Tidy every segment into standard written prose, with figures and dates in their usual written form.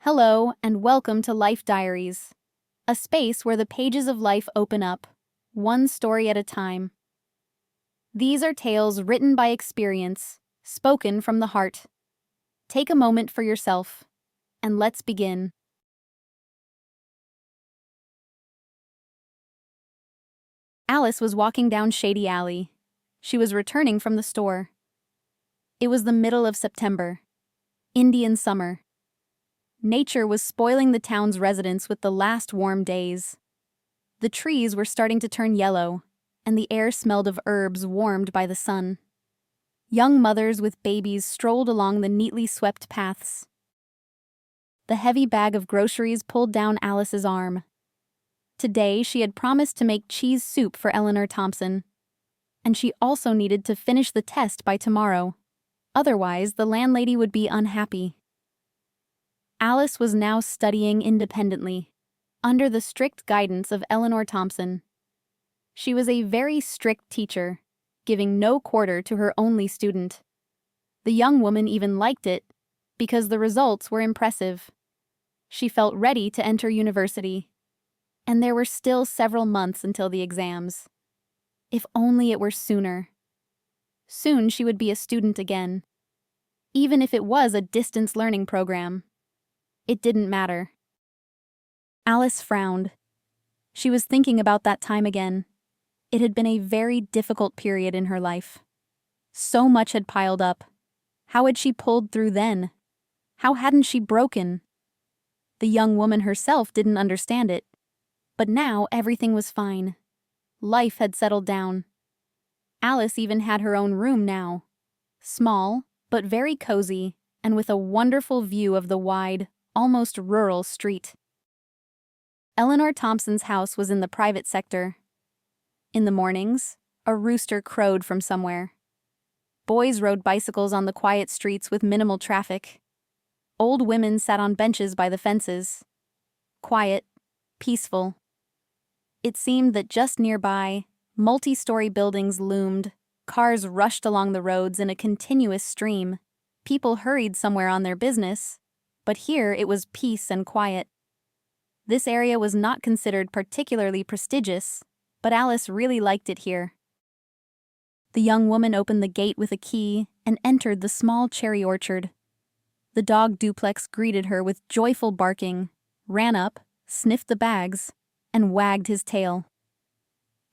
Hello, and welcome to Life Diaries, a space where the pages of life open up, one story at a time. These are tales written by experience, spoken from the heart. Take a moment for yourself, and let's begin. Alice was walking down Shady Alley. She was returning from the store. It was the middle of September, Indian summer. Nature was spoiling the town's residents with the last warm days. The trees were starting to turn yellow, and the air smelled of herbs warmed by the sun. Young mothers with babies strolled along the neatly swept paths. The heavy bag of groceries pulled down Alice's arm. Today, she had promised to make cheese soup for Eleanor Thompson, and she also needed to finish the test by tomorrow. Otherwise, the landlady would be unhappy. Alice was now studying independently, under the strict guidance of Eleanor Thompson. She was a very strict teacher, giving no quarter to her only student. The young woman even liked it, because the results were impressive. She felt ready to enter university, and there were still several months until the exams. If only it were sooner. Soon she would be a student again, even if it was a distance learning program. It didn't matter. Alice frowned. She was thinking about that time again. It had been a very difficult period in her life. So much had piled up. How had she pulled through then? How hadn't she broken? The young woman herself didn't understand it. But now everything was fine. Life had settled down. Alice even had her own room now. Small, but very cozy, and with a wonderful view of the wide, almost rural street. Eleanor Thompson's house was in the private sector. In the mornings, a rooster crowed from somewhere. Boys rode bicycles on the quiet streets with minimal traffic. Old women sat on benches by the fences. Quiet, peaceful. It seemed that just nearby, multi-story buildings loomed, cars rushed along the roads in a continuous stream. People hurried somewhere on their business, but here it was peace and quiet. This area was not considered particularly prestigious, but Alice really liked it here. The young woman opened the gate with a key and entered the small cherry orchard. The dog Duplex greeted her with joyful barking, ran up, sniffed the bags, and wagged his tail.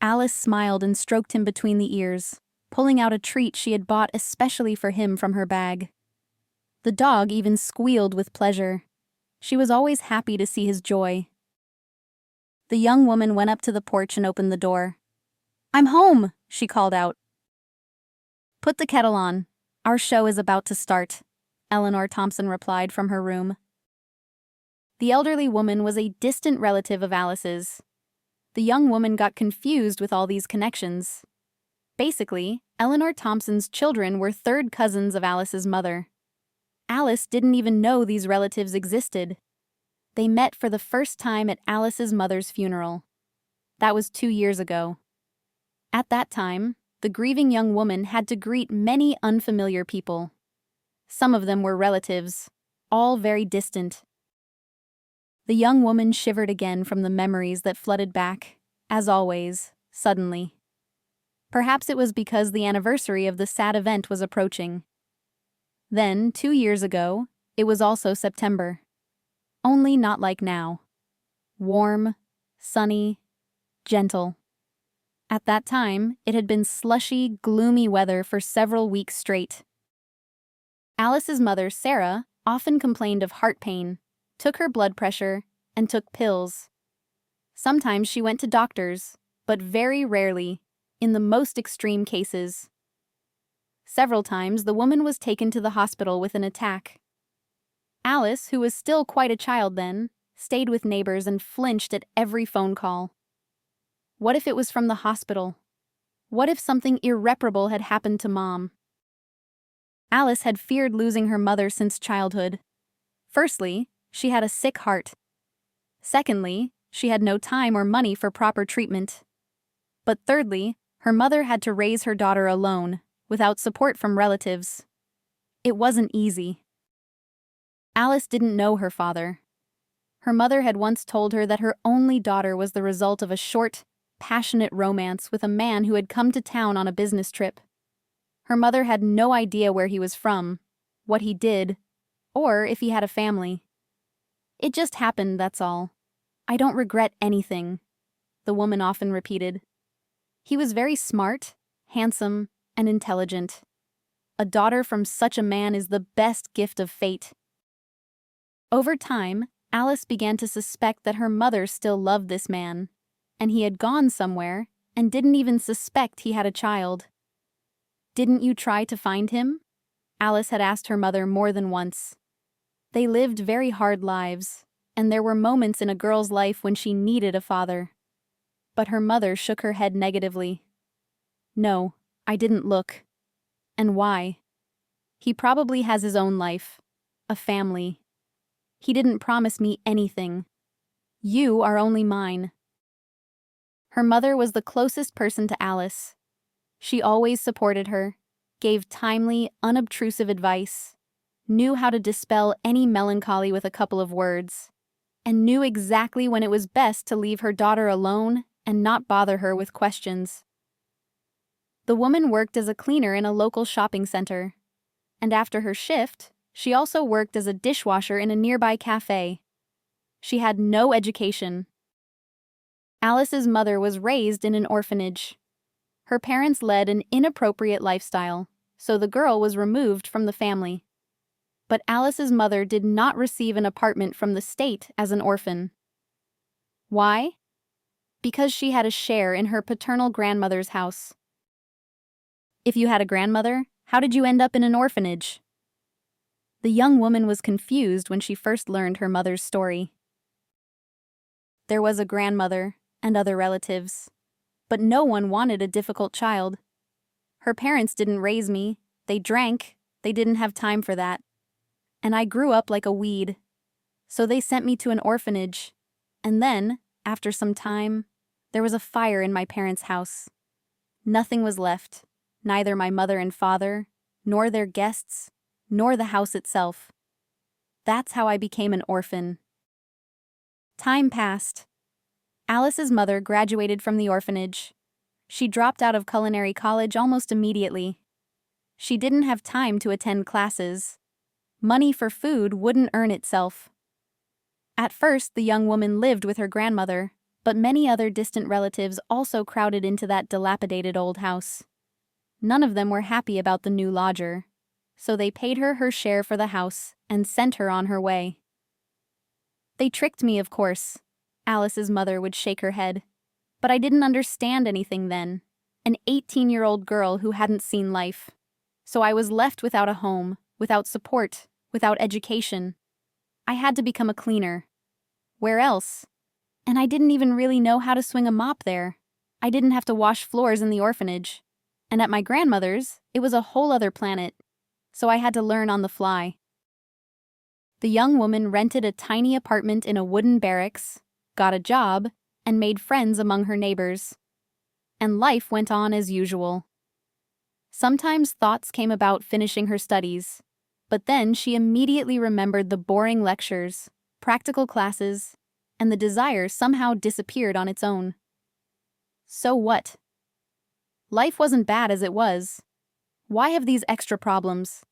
Alice smiled and stroked him between the ears, pulling out a treat she had bought especially for him from her bag. The dog even squealed with pleasure. She was always happy to see his joy. The young woman went up to the porch and opened the door. "I'm home," she called out. "Put the kettle on. Our show is about to start," Eleanor Thompson replied from her room. The elderly woman was a distant relative of Alice's. The young woman got confused with all these connections. Basically, Eleanor Thompson's children were third cousins of Alice's mother. Alice didn't even know these relatives existed. They met for the first time at Alice's mother's funeral. That was 2 years ago. At that time, the grieving young woman had to greet many unfamiliar people. Some of them were relatives, all very distant. The young woman shivered again from the memories that flooded back, as always, suddenly. Perhaps it was because the anniversary of the sad event was approaching. Then, 2 years ago, it was also September. Only not like now. Warm, sunny, gentle. At that time, it had been slushy, gloomy weather for several weeks straight. Alice's mother, Sarah, often complained of heart pain, took her blood pressure, and took pills. Sometimes she went to doctors, but very rarely, in the most extreme cases. Several times, the woman was taken to the hospital with an attack. Alice, who was still quite a child then, stayed with neighbors and flinched at every phone call. What if it was from the hospital? What if something irreparable had happened to Mom? Alice had feared losing her mother since childhood. Firstly, she had a sick heart. Secondly, she had no time or money for proper treatment. But thirdly, her mother had to raise her daughter alone, without support from relatives. It wasn't easy. Alice didn't know her father. Her mother had once told her that her only daughter was the result of a short, passionate romance with a man who had come to town on a business trip. Her mother had no idea where he was from, what he did, or if he had a family. "It just happened, that's all. I don't regret anything," the woman often repeated. "He was very smart, handsome, and intelligent. A daughter from such a man is the best gift of fate." Over time, Alice began to suspect that her mother still loved this man, and he had gone somewhere and didn't even suspect he had a child. "Didn't you try to find him?" Alice had asked her mother more than once. They lived very hard lives, and there were moments in a girl's life when she needed a father. But her mother shook her head negatively. "No, I didn't look. And why? He probably has his own life, a family. He didn't promise me anything. You are only mine." Her mother was the closest person to Alice. She always supported her, gave timely, unobtrusive advice, knew how to dispel any melancholy with a couple of words, and knew exactly when it was best to leave her daughter alone and not bother her with questions. The woman worked as a cleaner in a local shopping center, and after her shift, she also worked as a dishwasher in a nearby cafe. She had no education. Alice's mother was raised in an orphanage. Her parents led an inappropriate lifestyle, so the girl was removed from the family. But Alice's mother did not receive an apartment from the state as an orphan. Why? Because she had a share in her paternal grandmother's house. If you had a grandmother, how did you end up in an orphanage? The young woman was confused when she first learned her mother's story. There was a grandmother and other relatives, but no one wanted a difficult child. Her parents didn't raise me, they drank, they didn't have time for that. And I grew up like a weed. So they sent me to an orphanage, and then, after some time, there was a fire in my parents' house. Nothing was left, neither my mother and father, nor their guests, nor the house itself. That's how I became an orphan. Time passed. Alice's mother graduated from the orphanage. She dropped out of culinary college almost immediately. She didn't have time to attend classes. Money for food wouldn't earn itself. At first, the young woman lived with her grandmother, but many other distant relatives also crowded into that dilapidated old house. None of them were happy about the new lodger, so they paid her her share for the house and sent her on her way. "They tricked me, of course," Alice's mother would shake her head. "But I didn't understand anything then, an 18-year-old girl who hadn't seen life. So I was left without a home, without support, without education. I had to become a cleaner. Where else? And I didn't even really know how to swing a mop there. I didn't have to wash floors in the orphanage. And at my grandmother's, it was a whole other planet. So I had to learn on the fly." The young woman rented a tiny apartment in a wooden barracks, got a job, and made friends among her neighbors. And life went on as usual. Sometimes thoughts came about finishing her studies, but then she immediately remembered the boring lectures, practical classes, and the desire somehow disappeared on its own. So what? Life wasn't bad as it was. Why have these extra problems?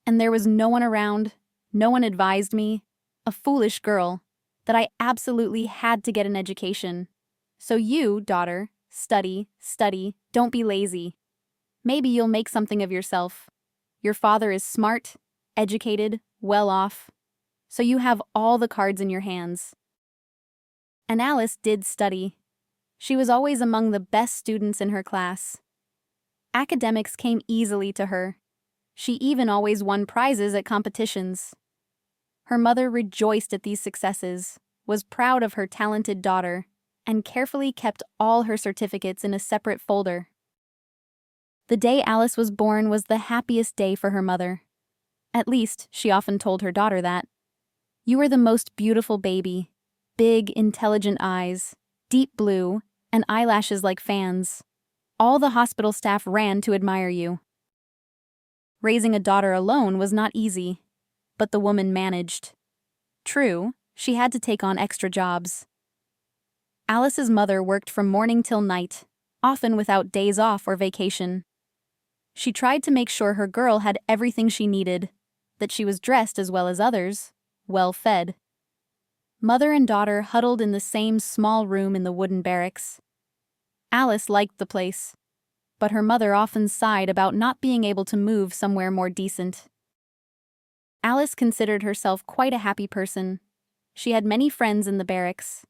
And there was no one around, no one advised me, a foolish girl, that I absolutely had to get an education. So you, daughter, study, don't be lazy. Maybe you'll make something of yourself. Your father is smart, educated, well off, so you have all the cards in your hands. And Alice did study. She was always among the best students in her class. Academics came easily to her. She even always won prizes at competitions. Her mother rejoiced at these successes, was proud of her talented daughter, and carefully kept all her certificates in a separate folder. The day Alice was born was the happiest day for her mother. At least, she often told her daughter that. "You are the most beautiful baby. Big, intelligent eyes, deep blue, and eyelashes like fans. All the hospital staff ran to admire you." Raising a daughter alone was not easy, but the woman managed. True, she had to take on extra jobs. Alice's mother worked from morning till night, often without days off or vacation. She tried to make sure her girl had everything she needed, that she was dressed as well as others, well fed. Mother and daughter huddled in the same small room in the wooden barracks. Alice liked the place, but her mother often sighed about not being able to move somewhere more decent. Alice considered herself quite a happy person. She had many friends in the barracks.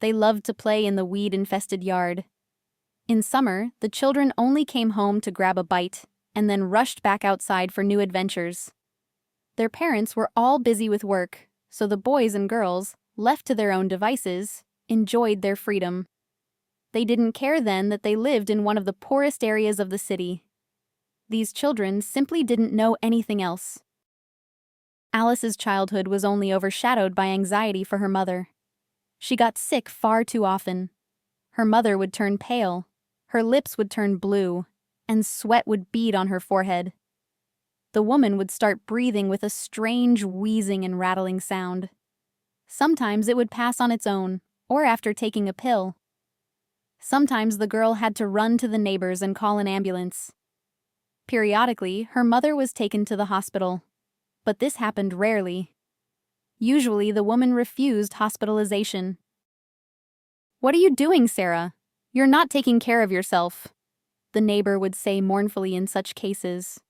They loved to play in the weed-infested yard. In summer, the children only came home to grab a bite and then rushed back outside for new adventures. Their parents were all busy with work, so the boys and girls, left to their own devices, enjoyed their freedom. They didn't care then that they lived in one of the poorest areas of the city. These children simply didn't know anything else. Alice's childhood was only overshadowed by anxiety for her mother. She got sick far too often. Her mother would turn pale, her lips would turn blue, and sweat would bead on her forehead. The woman would start breathing with a strange wheezing and rattling sound. Sometimes it would pass on its own, or after taking a pill. Sometimes the girl had to run to the neighbors and call an ambulance. Periodically, her mother was taken to the hospital, but this happened rarely. Usually, the woman refused hospitalization. "What are you doing, Sarah? You're not taking care of yourself," the neighbor would say mournfully in such cases.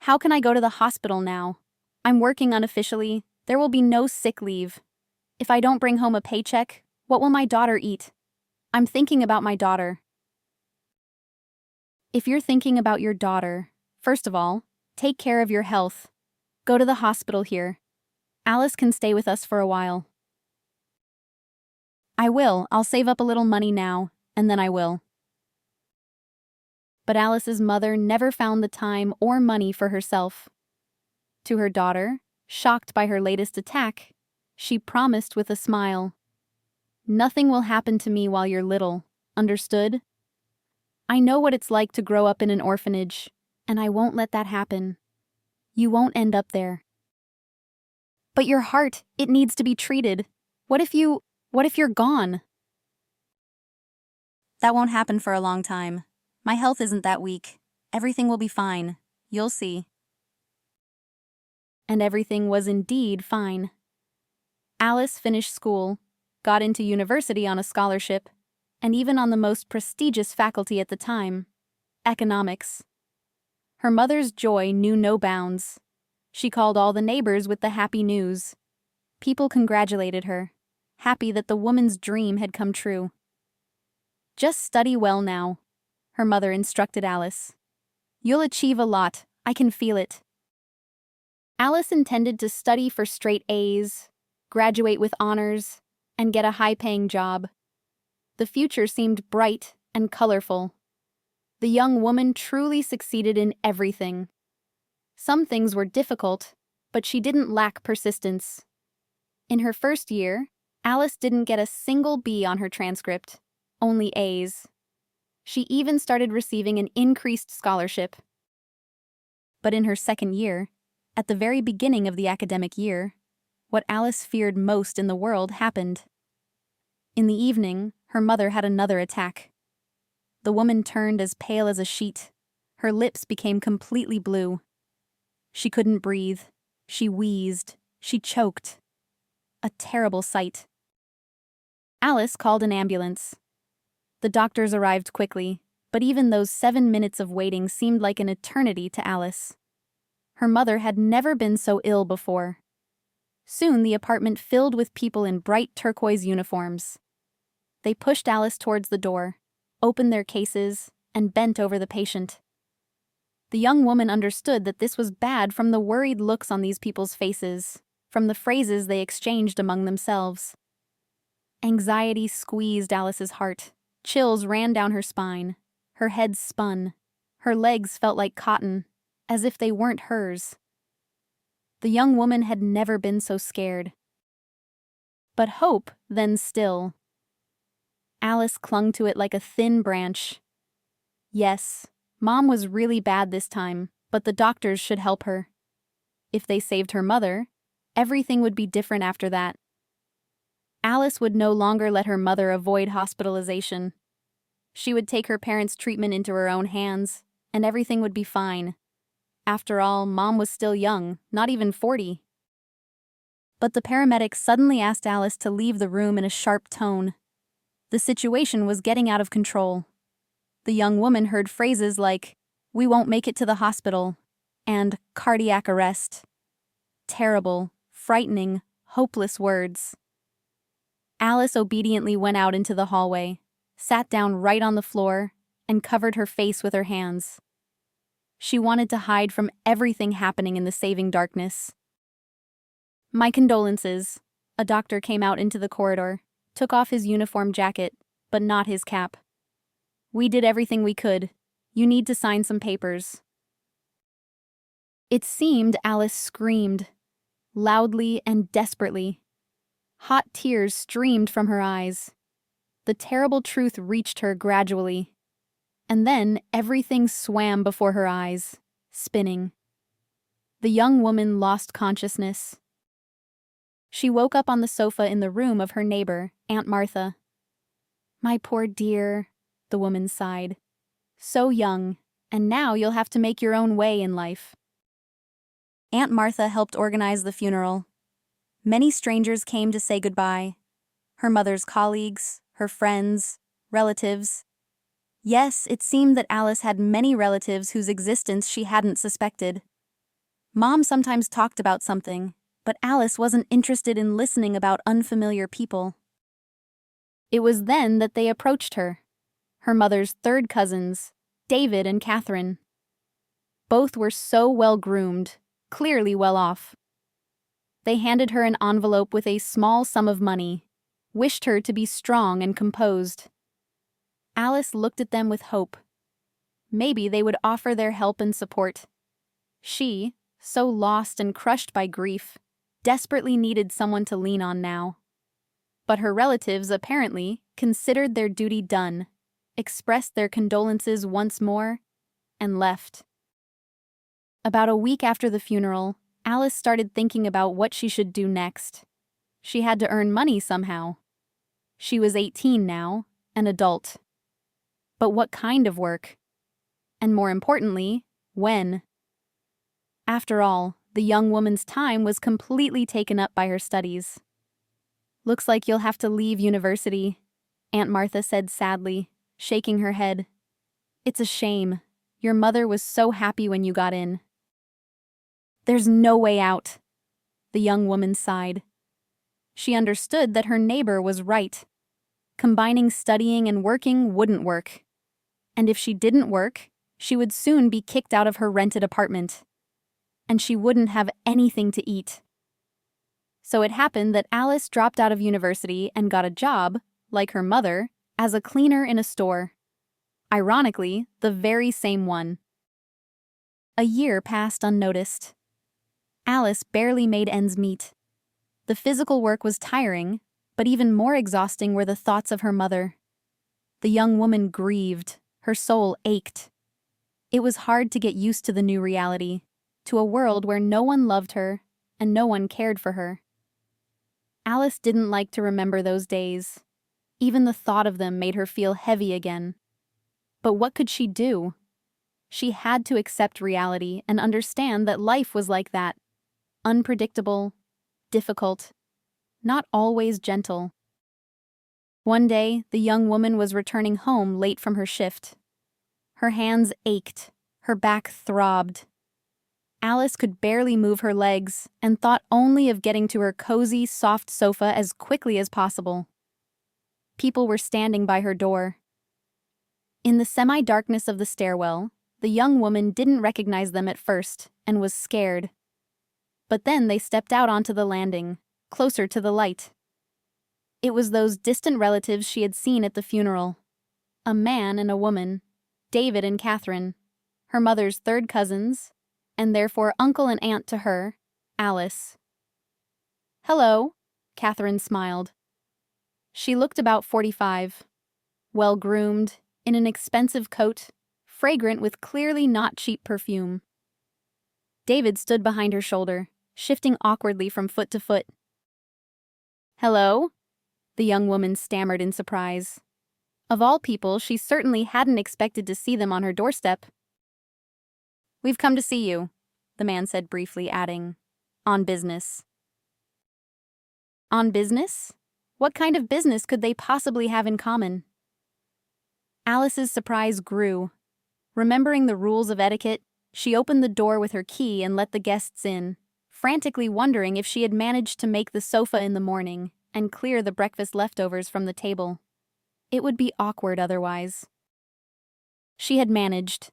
"How can I go to the hospital now? I'm working unofficially. There will be no sick leave. If I don't bring home a paycheck, what will my daughter eat? I'm thinking about my daughter." If you're thinking about your daughter, first of all, take care of your health. Go to the hospital here. Alice can stay with us for a while. "I will. I'll save up a little money now, and then I will." But Alice's mother never found the time or money for herself. To her daughter, shocked by her latest attack, she promised with a smile, "Nothing will happen to me while you're little, understood? I know what it's like to grow up in an orphanage, and I won't let that happen. You won't end up there." "But your heart, it needs to be treated. What if you're gone?" "That won't happen for a long time. My health isn't that weak. Everything will be fine. You'll see." And everything was indeed fine. Alice finished school, got into university on a scholarship, and even on the most prestigious faculty at the time, economics. Her mother's joy knew no bounds. She called all the neighbors with the happy news. People congratulated her, happy that the woman's dream had come true. "Just study well now," her mother instructed Alice. "You'll achieve a lot, I can feel it." Alice intended to study for straight A's, graduate with honors, and get a high-paying job. The future seemed bright and colorful. The young woman truly succeeded in everything. Some things were difficult, but she didn't lack persistence. In her first year, Alice didn't get a single B on her transcript, only A's. She even started receiving an increased scholarship. But in her second year, at the very beginning of the academic year, what Alice feared most in the world happened. In the evening, her mother had another attack. The woman turned as pale as a sheet. Her lips became completely blue. She couldn't breathe. She wheezed. She choked. A terrible sight. Alice called an ambulance. The doctors arrived quickly, but even those 7 minutes of waiting seemed like an eternity to Alice. Her mother had never been so ill before. Soon the apartment filled with people in bright turquoise uniforms. They pushed Alice towards the door, opened their cases, and bent over the patient. The young woman understood that this was bad from the worried looks on these people's faces, from the phrases they exchanged among themselves. Anxiety squeezed Alice's heart. Chills ran down her spine. Her head spun. Her legs felt like cotton, as if they weren't hers. The young woman had never been so scared. But hope then still. Alice clung to it like a thin branch. Yes, Mom was really bad this time, but the doctors should help her. If they saved her mother, everything would be different after that. Alice would no longer let her mother avoid hospitalization. She would take her parents' treatment into her own hands, and everything would be fine. After all, Mom was still young, not even 40. But the paramedics suddenly asked Alice to leave the room in a sharp tone. The situation was getting out of control. The young woman heard phrases like, "We won't make it to the hospital," and "cardiac arrest." Terrible, frightening, hopeless words. Alice obediently went out into the hallway, sat down right on the floor, and covered her face with her hands. She wanted to hide from everything happening in the saving darkness. "My condolences." A doctor came out into the corridor, took off his uniform jacket, but not his cap. "We did everything we could. You need to sign some papers." It seemed Alice screamed, loudly and desperately. Hot tears streamed from her eyes. The terrible truth reached her gradually. And then everything swam before her eyes, spinning. The young woman lost consciousness. She woke up on the sofa in the room of her neighbor, Aunt Martha. "My poor dear," the woman sighed. "So young, and now you'll have to make your own way in life." Aunt Martha helped organize the funeral. Many strangers came to say goodbye. Her mother's colleagues, her friends, relatives. Yes, it seemed that Alice had many relatives whose existence she hadn't suspected. Mom sometimes talked about something, but Alice wasn't interested in listening about unfamiliar people. It was then that they approached her. Her mother's third cousins, David and Catherine. Both were so well-groomed, clearly well off. They handed her an envelope with a small sum of money, wished her to be strong and composed. Alice looked at them with hope. Maybe they would offer their help and support. She, so lost and crushed by grief, desperately needed someone to lean on now. But her relatives apparently considered their duty done, expressed their condolences once more, and left. About a week after the funeral, Alice started thinking about what she should do next. She had to earn money somehow. She was 18 now, an adult. But what kind of work? And more importantly, when? After all, the young woman's time was completely taken up by her studies. "Looks like you'll have to leave university," Aunt Martha said sadly, shaking her head. "It's a shame. Your mother was so happy when you got in." "There's no way out," the young woman sighed. She understood that her neighbor was right. Combining studying and working wouldn't work. And if she didn't work, she would soon be kicked out of her rented apartment. And she wouldn't have anything to eat. So it happened that Alice dropped out of university and got a job, like her mother, as a cleaner in a store. Ironically, the very same one. A year passed unnoticed. Alice barely made ends meet. The physical work was tiring, but even more exhausting were the thoughts of her mother. The young woman grieved, her soul ached. It was hard to get used to the new reality, to a world where no one loved her and no one cared for her. Alice didn't like to remember those days. Even the thought of them made her feel heavy again. But what could she do? She had to accept reality and understand that life was like that. Unpredictable, difficult, not always gentle. One day, the young woman was returning home late from her shift. Her hands ached, her back throbbed. Alice could barely move her legs and thought only of getting to her cozy, soft sofa as quickly as possible. People were standing by her door. In the semi-darkness of the stairwell, the young woman didn't recognize them at first and was scared. But then they stepped out onto the landing, closer to the light. It was those distant relatives she had seen at the funeral. A man and a woman, David and Catherine, her mother's third cousins, and therefore uncle and aunt to her, Alice. "Hello," Catherine smiled. She looked about 45, well-groomed, in an expensive coat, fragrant with clearly not cheap perfume. David stood behind her shoulder, shifting awkwardly from foot to foot. "Hello?" the young woman stammered in surprise. Of all people, she certainly hadn't expected to see them on her doorstep. "We've come to see you," the man said briefly, adding, "On business." On business? What kind of business could they possibly have in common? Alice's surprise grew. Remembering the rules of etiquette, she opened the door with her key and let the guests in, frantically wondering if she had managed to make the sofa in the morning and clear the breakfast leftovers from the table. It would be awkward otherwise. She had managed.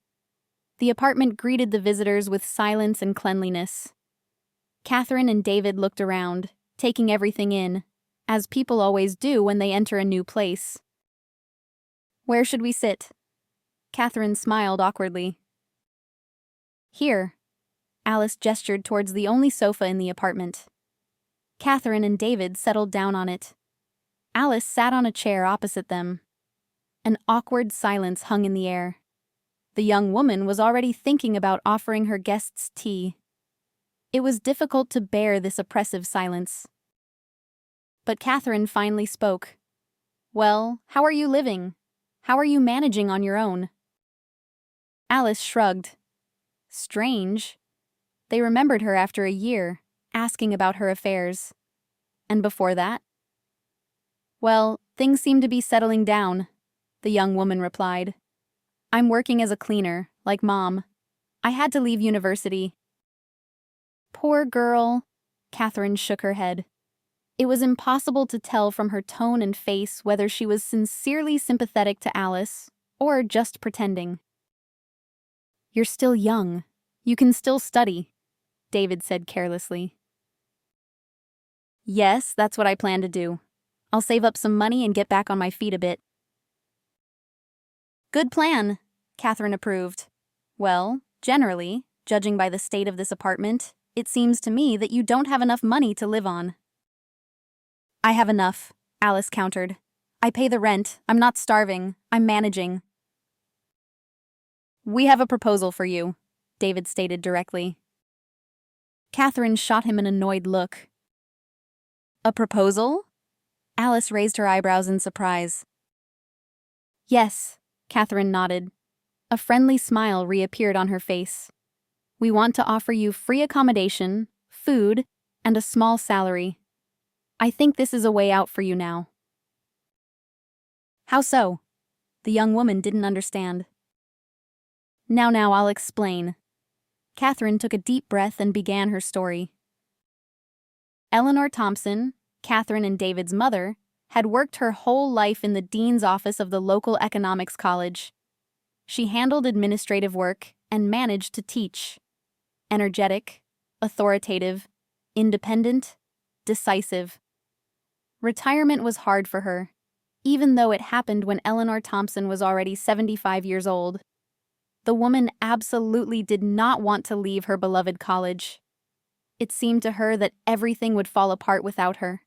The apartment greeted the visitors with silence and cleanliness. Catherine and David looked around, taking everything in, as people always do when they enter a new place. "Where should we sit?" Catherine smiled awkwardly. "Here." Alice gestured towards the only sofa in the apartment. Catherine and David settled down on it. Alice sat on a chair opposite them. An awkward silence hung in the air. The young woman was already thinking about offering her guests tea. It was difficult to bear this oppressive silence. But Catherine finally spoke. "Well, how are you living? How are you managing on your own?" Alice shrugged. Strange. They remembered her after a year, asking about her affairs. And before that? "Well, things seem to be settling down," the young woman replied. "I'm working as a cleaner, like Mom. I had to leave university." Poor girl, Catherine shook her head. It was impossible to tell from her tone and face whether she was sincerely sympathetic to Alice or just pretending. "You're still young. You can still study," David said carelessly. "Yes, that's what I plan to do. I'll save up some money and get back on my feet a bit." "Good plan," Catherine approved. "Well, generally, judging by the state of this apartment, it seems to me that you don't have enough money to live on." "I have enough," Alice countered. "I pay the rent. I'm not starving. I'm managing." "We have a proposal for you," David stated directly. Catherine shot him an annoyed look. "A proposal?" Alice raised her eyebrows in surprise. "Yes," Catherine nodded. A friendly smile reappeared on her face. "We want to offer you free accommodation, food, and a small salary. I think this is a way out for you now." "How so?" The young woman didn't understand. Now, I'll explain." Catherine took a deep breath and began her story. Eleanor Thompson, Catherine and David's mother, had worked her whole life in the dean's office of the local economics college. She handled administrative work and managed to teach. Energetic, authoritative, independent, decisive. Retirement was hard for her, even though it happened when Eleanor Thompson was already 75 years old. The woman absolutely did not want to leave her beloved college. It seemed to her that everything would fall apart without her.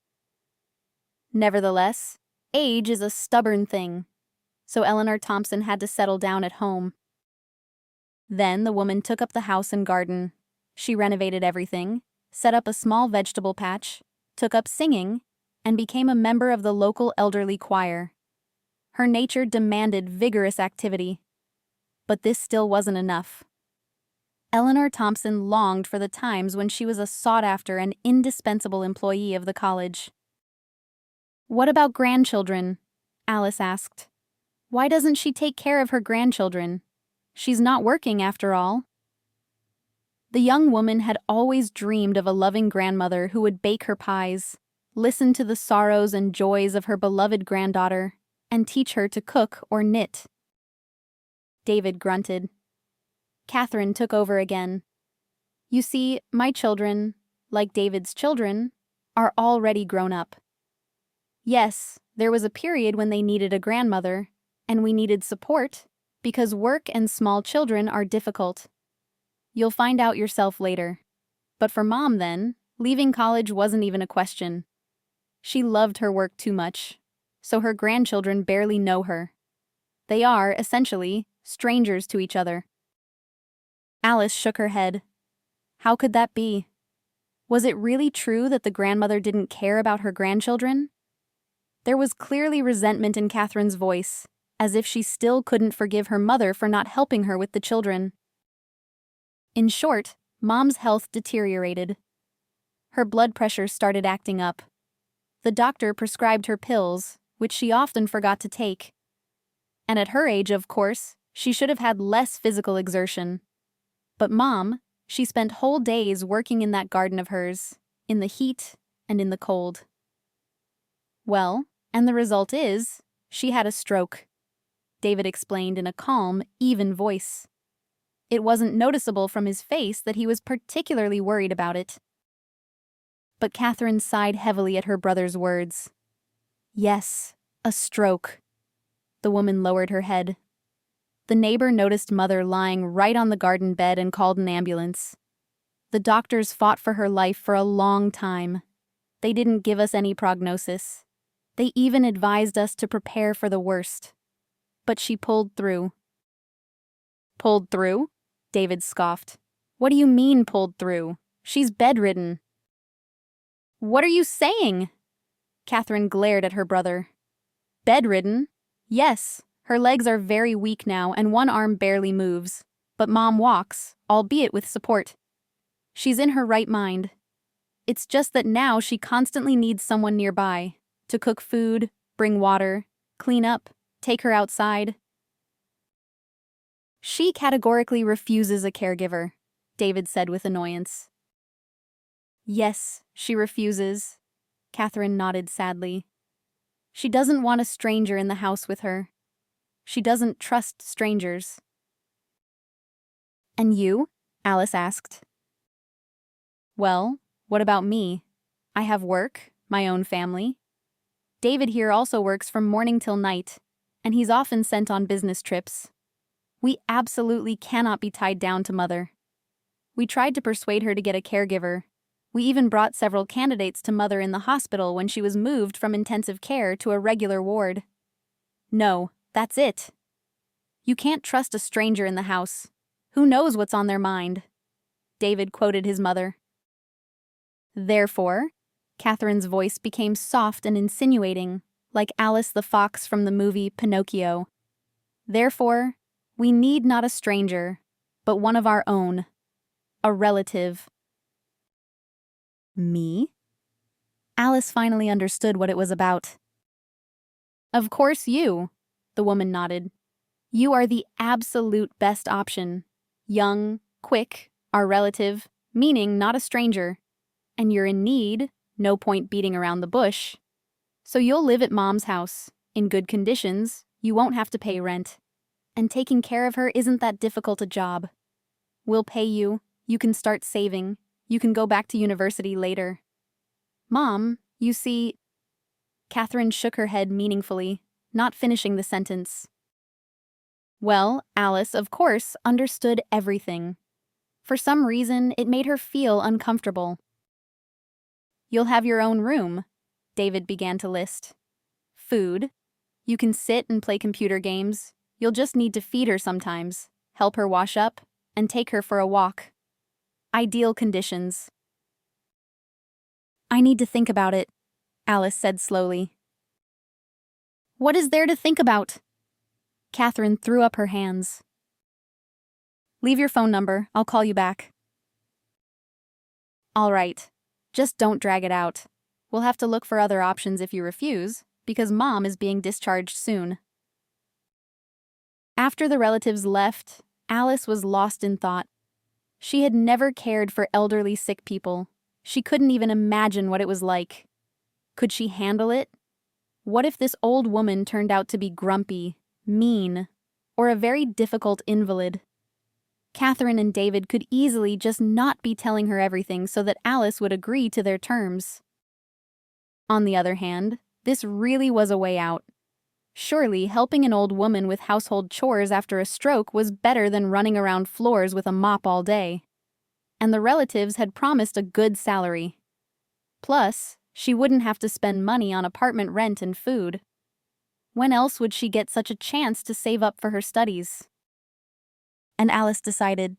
Nevertheless, age is a stubborn thing, so Eleanor Thompson had to settle down at home. Then the woman took up the house and garden. She renovated everything, set up a small vegetable patch, took up singing, and became a member of the local elderly choir. Her nature demanded vigorous activity. But this still wasn't enough. Eleanor Thompson longed for the times when she was a sought-after and indispensable employee of the college. "What about grandchildren?" Alice asked. "Why doesn't she take care of her grandchildren? She's not working after all." The young woman had always dreamed of a loving grandmother who would bake her pies, listen to the sorrows and joys of her beloved granddaughter, and teach her to cook or knit. David grunted. Catherine took over again. "You see, my children, like David's children, are already grown up. Yes, there was a period when they needed a grandmother, and we needed support, because work and small children are difficult. You'll find out yourself later. But for Mom then, leaving college wasn't even a question. She loved her work too much, so her grandchildren barely know her. They are, essentially, strangers to each other." Alice shook her head. How could that be? Was it really true that the grandmother didn't care about her grandchildren? There was clearly resentment in Catherine's voice, as if she still couldn't forgive her mother for not helping her with the children. In short, Mom's health deteriorated. Her blood pressure started acting up. The doctor prescribed her pills, which she often forgot to take. And at her age, of course, she should have had less physical exertion. But Mom, she spent whole days working in that garden of hers, in the heat and in the cold. Well, and the result is, she had a stroke, David explained in a calm, even voice. It wasn't noticeable from his face that he was particularly worried about it. But Catherine sighed heavily at her brother's words. Yes, a stroke. The woman lowered her head. The neighbor noticed Mother lying right on the garden bed and called an ambulance. The doctors fought for her life for a long time. They didn't give us any prognosis. They even advised us to prepare for the worst. But she pulled through. Pulled through? David scoffed. What do you mean pulled through? She's bedridden. What are you saying? Catherine glared at her brother. Bedridden? Yes, her legs are very weak now and one arm barely moves. But Mom walks, albeit with support. She's in her right mind. It's just that now she constantly needs someone nearby to cook food, bring water, clean up, take her outside. She categorically refuses a caregiver, David said with annoyance. Yes, she refuses, Catherine nodded sadly. She doesn't want a stranger in the house with her. She doesn't trust strangers. And you? Alice asked. Well, what about me? I have work, my own family. David here also works from morning till night, and he's often sent on business trips. We absolutely cannot be tied down to Mother. We tried to persuade her to get a caregiver. We even brought several candidates to Mother in the hospital when she was moved from intensive care to a regular ward. No, that's it. You can't trust a stranger in the house. Who knows what's on their mind? David quoted his mother. Therefore, Catherine's voice became soft and insinuating, like Alice the fox from the movie Pinocchio. Therefore, we need not a stranger, but one of our own. A relative. Me? Alice finally understood what it was about. Of course you, the woman nodded. You are the absolute best option. Young, quick, our relative, meaning not a stranger. And you're in need, no point beating around the bush. So you'll live at Mom's house. In good conditions, you won't have to pay rent. And taking care of her isn't that difficult a job. We'll pay you, you can start saving, you can go back to university later. Mom, you see... Catherine shook her head meaningfully, not finishing the sentence. Well, Alice, of course, understood everything. For some reason, it made her feel uncomfortable. You'll have your own room, David began to list. Food. You can sit and play computer games. You'll just need to feed her sometimes, help her wash up, and take her for a walk. Ideal conditions. I need to think about it, Alice said slowly. What is there to think about? Catherine threw up her hands. Leave your phone number, I'll call you back. All right. Just don't drag it out. We'll have to look for other options if you refuse, because Mom is being discharged soon. After the relatives left, Alice was lost in thought. She had never cared for elderly sick people. She couldn't even imagine what it was like. Could she handle it? What if this old woman turned out to be grumpy, mean, or a very difficult invalid? Catherine and David could easily just not be telling her everything so that Alice would agree to their terms. On the other hand, this really was a way out. Surely helping an old woman with household chores after a stroke was better than running around floors with a mop all day. And the relatives had promised a good salary. Plus, she wouldn't have to spend money on apartment rent and food. When else would she get such a chance to save up for her studies? And Alice decided.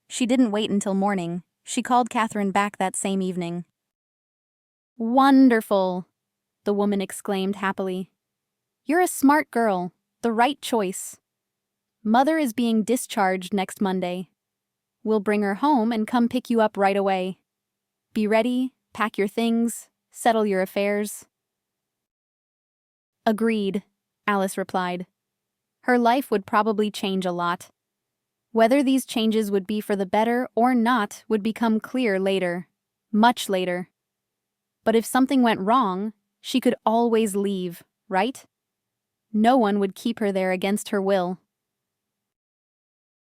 She didn't wait until morning. She called Catherine back that same evening. "Wonderful," the woman exclaimed happily. "You're a smart girl, the right choice. Mother is being discharged next Monday. We'll bring her home and come pick you up right away. Be ready, pack your things, settle your affairs." "Agreed," Alice replied. Her life would probably change a lot. Whether these changes would be for the better or not would become clear later, much later. But if something went wrong, she could always leave, right? No one would keep her there against her will.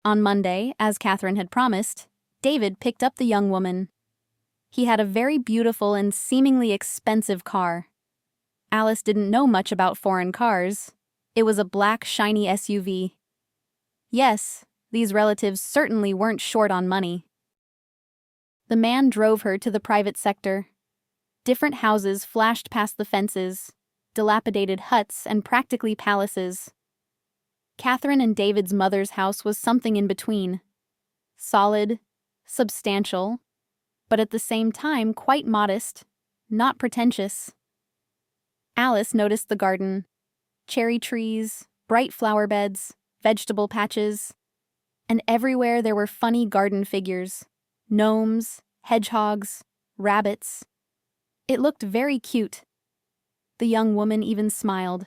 On Monday, as Catherine had promised, David picked up the young woman. He had a very beautiful and seemingly expensive car. Alice didn't know much about foreign cars. It was a black, shiny SUV. Yes, these relatives certainly weren't short on money. The man drove her to the private sector. Different houses flashed past the fences, dilapidated huts and practically palaces. Catherine and David's mother's house was something in between. Solid, substantial, but at the same time quite modest, not pretentious. Alice noticed the garden. Cherry trees, bright flower beds, vegetable patches, and everywhere there were funny garden figures, gnomes, hedgehogs, rabbits. It looked very cute. The young woman even smiled.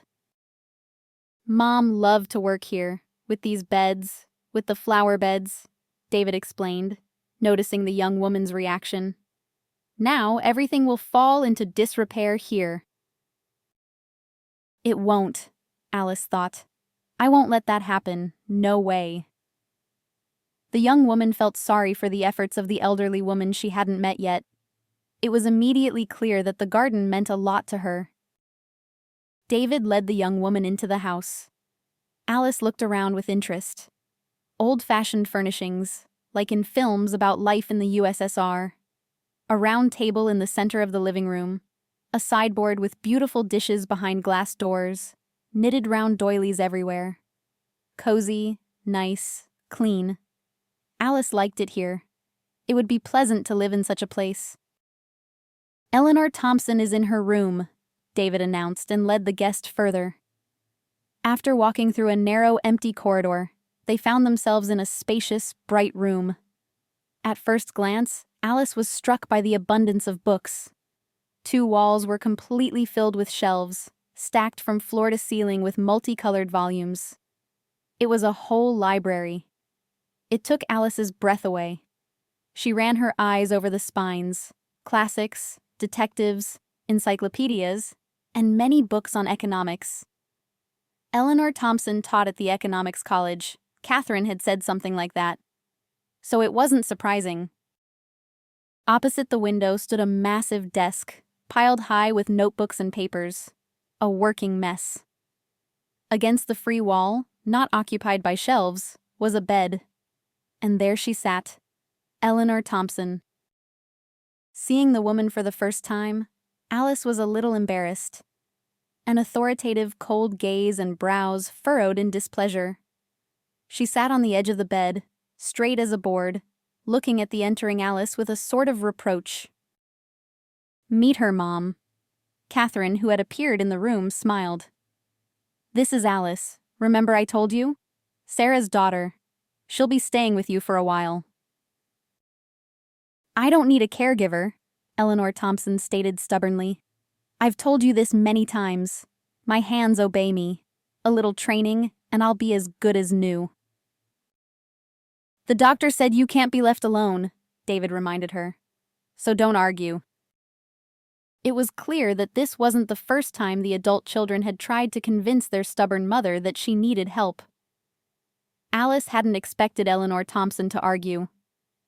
"Mom loved to work here, with these beds, with the flower beds," David explained, noticing the young woman's reaction. "Now everything will fall into disrepair here." "It won't," Alice thought. "I won't let that happen, no way." The young woman felt sorry for the efforts of the elderly woman she hadn't met yet. It was immediately clear that the garden meant a lot to her. David led the young woman into the house. Alice looked around with interest. Old-fashioned furnishings, like in films about life in the USSR. A round table in the center of the living room. A sideboard with beautiful dishes behind glass doors. Knitted round doilies everywhere. Cozy, nice, clean. Alice liked it here. It would be pleasant to live in such a place. "Eleanor Thompson is in her room," David announced and led the guest further. After walking through a narrow, empty corridor, they found themselves in a spacious, bright room. At first glance, Alice was struck by the abundance of books. 2 walls were completely filled with shelves, stacked from floor to ceiling with multicolored volumes. It was a whole library. It took Alice's breath away. She ran her eyes over the spines, classics, detectives, encyclopedias, and many books on economics. Eleanor Thompson taught at the economics college. Catherine had said something like that. So it wasn't surprising. Opposite the window stood a massive desk, piled high with notebooks and papers. A working mess. Against the free wall, not occupied by shelves, was a bed. And there she sat, Eleanor Thompson. Seeing the woman for the first time, Alice was a little embarrassed. An authoritative, cold gaze and brows furrowed in displeasure. She sat on the edge of the bed, straight as a board, looking at the entering Alice with a sort of reproach. "Meet her, Mom." Catherine, who had appeared in the room, smiled. "This is Alice. Remember I told you? Sarah's daughter. She'll be staying with you for a while." "I don't need a caregiver," Eleanor Thompson stated stubbornly. "I've told you this many times. My hands obey me. A little training, and I'll be as good as new." "The doctor said you can't be left alone," David reminded her. "So don't argue." It was clear that this wasn't the first time the adult children had tried to convince their stubborn mother that she needed help. Alice hadn't expected Eleanor Thompson to argue.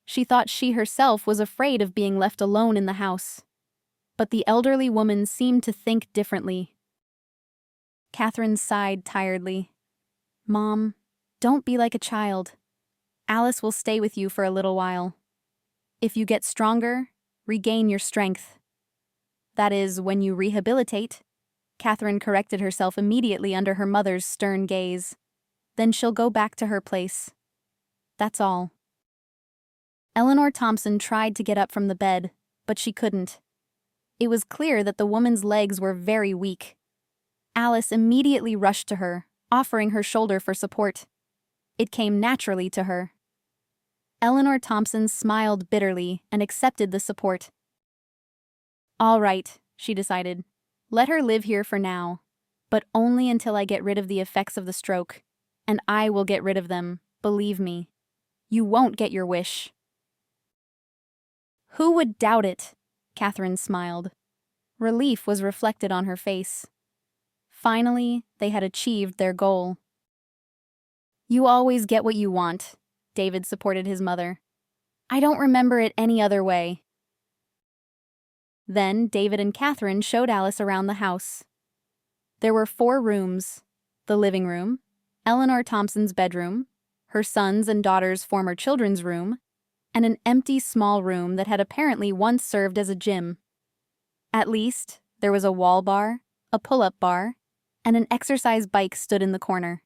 She thought she herself was afraid of being left alone in the house. But the elderly woman seemed to think differently. Catherine sighed tiredly. "Mom, don't be like a child. Alice will stay with you for a little while. If you get stronger, regain your strength. That is, when you rehabilitate." Catherine corrected herself immediately under her mother's stern gaze. "Then she'll go back to her place. That's all." Eleanor Thompson tried to get up from the bed, but she couldn't. It was clear that the woman's legs were very weak. Alice immediately rushed to her, offering her shoulder for support. It came naturally to her. Eleanor Thompson smiled bitterly and accepted the support. All right, she decided. Let her live here for now, but only until I get rid of the effects of the stroke. And I will get rid of them, believe me. You won't get your wish. Who would doubt it? Catherine smiled. Relief was reflected on her face. Finally, they had achieved their goal. You always get what you want, David supported his mother. I don't remember it any other way. Then David and Catherine showed Alice around the house. There were 4 rooms: the living room, Eleanor Thompson's bedroom, her son's and daughter's former children's room, and an empty small room that had apparently once served as a gym. At least, there was a wall bar, a pull-up bar, and an exercise bike stood in the corner.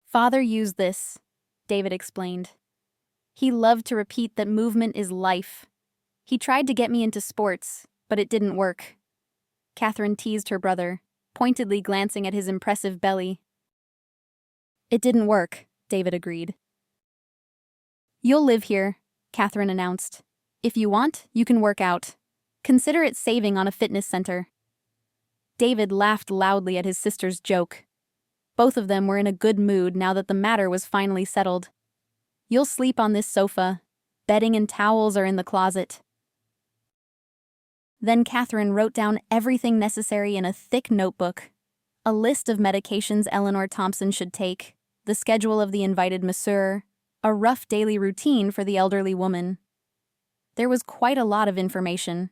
Father used this, David explained. He loved to repeat that movement is life. He tried to get me into sports, but it didn't work. Catherine teased her brother, pointedly glancing at his impressive belly. It didn't work, David agreed. You'll live here, Catherine announced. If you want, you can work out. Consider it saving on a fitness center. David laughed loudly at his sister's joke. Both of them were in a good mood now that the matter was finally settled. You'll sleep on this sofa. Bedding and towels are in the closet. Then Catherine wrote down everything necessary in a thick notebook. A list of medications Eleanor Thompson should take, the schedule of the invited masseur, a rough daily routine for the elderly woman. There was quite a lot of information.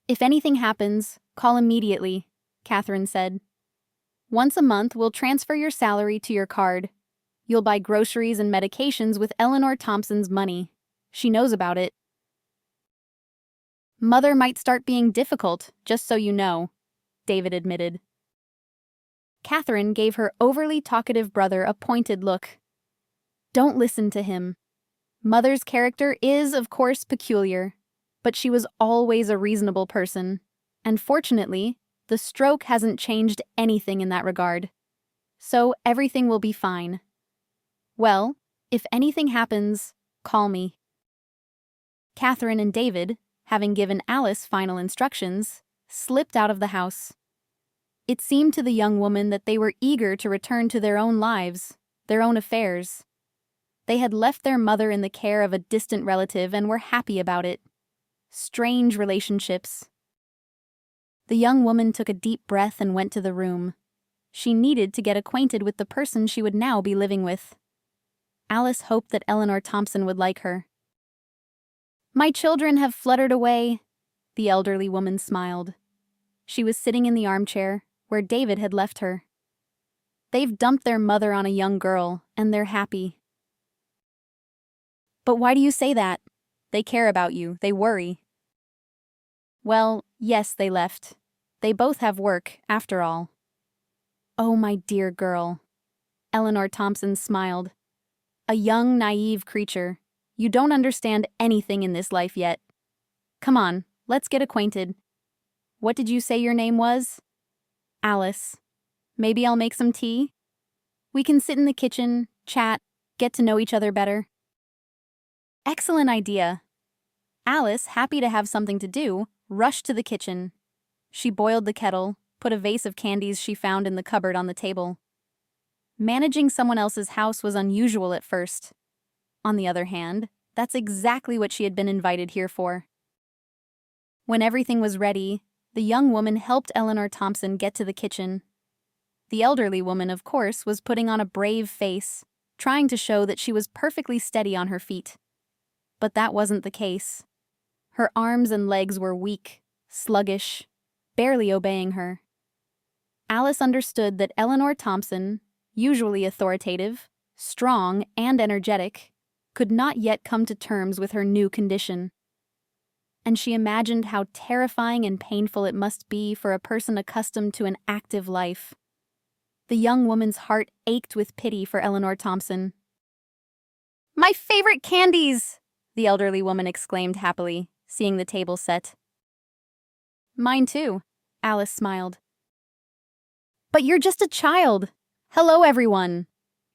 If anything happens, call immediately, Catherine said. Once a month, we'll transfer your salary to your card. You'll buy groceries and medications with Eleanor Thompson's money. She knows about it. Mother might start being difficult, just so you know, David admitted. Catherine gave her overly talkative brother a pointed look. Don't listen to him. Mother's character is, of course, peculiar, but she was always a reasonable person, and fortunately, the stroke hasn't changed anything in that regard. So everything will be fine. Well, if anything happens, call me. Catherine and David, having given Alice final instructions, slipped out of the house. It seemed to the young woman that they were eager to return to their own lives, their own affairs. They had left their mother in the care of a distant relative and were happy about it. Strange relationships. The young woman took a deep breath and went to the room. She needed to get acquainted with the person she would now be living with. Alice hoped that Eleanor Thompson would like her. My children have fluttered away, the elderly woman smiled. She was sitting in the armchair, where David had left her. They've dumped their mother on a young girl, and they're happy. But why do you say that? They care about you, they worry. Well, yes, they left. They both have work, after all. Oh, my dear girl. Eleanor Thompson smiled. A young, naive creature. You don't understand anything in this life yet. Come on, let's get acquainted. What did you say your name was? Alice. Maybe I'll make some tea? We can sit in the kitchen, chat, get to know each other better. Excellent idea. Alice, happy to have something to do, rushed to the kitchen. She boiled the kettle, put a vase of candies she found in the cupboard on the table. Managing someone else's house was unusual at first. On the other hand, that's exactly what she had been invited here for. When everything was ready, the young woman helped Eleanor Thompson get to the kitchen. The elderly woman, of course, was putting on a brave face, trying to show that she was perfectly steady on her feet. But that wasn't the case. Her arms and legs were weak, sluggish, barely obeying her. Alice understood that Eleanor Thompson, usually authoritative, strong, and energetic, could not yet come to terms with her new condition. And she imagined how terrifying and painful it must be for a person accustomed to an active life. The young woman's heart ached with pity for Eleanor Thompson. My favorite candies! The elderly woman exclaimed happily, seeing the table set. Mine too, Alice smiled. But you're just a child. Hello, everyone.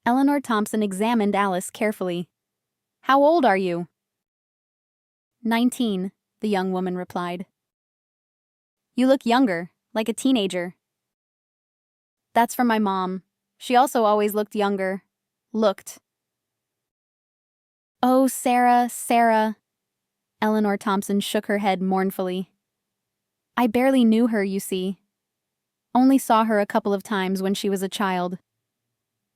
Eleanor Thompson examined Alice carefully. How old are you? 19, the young woman replied. You look younger, like a teenager. That's from my mom. She also always looked younger. Looked. Oh, Sarah, Sarah. Eleanor Thompson shook her head mournfully. I barely knew her, you see. Only saw her a couple of times when she was a child.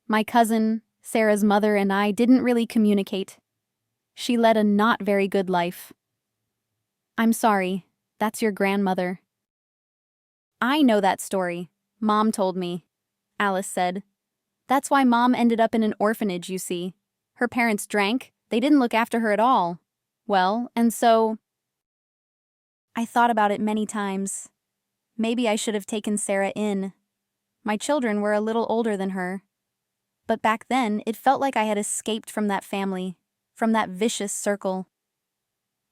My cousin, Sarah's mother, and I didn't really communicate. She led a not very good life. I'm sorry, that's your grandmother. I know that story. Mom told me, Alice said. That's why Mom ended up in an orphanage, you see. Her parents drank, they didn't look after her at all. Well, and so... I thought about it many times. Maybe I should have taken Sarah in. My children were a little older than her. But back then, it felt like I had escaped from that family, from that vicious circle.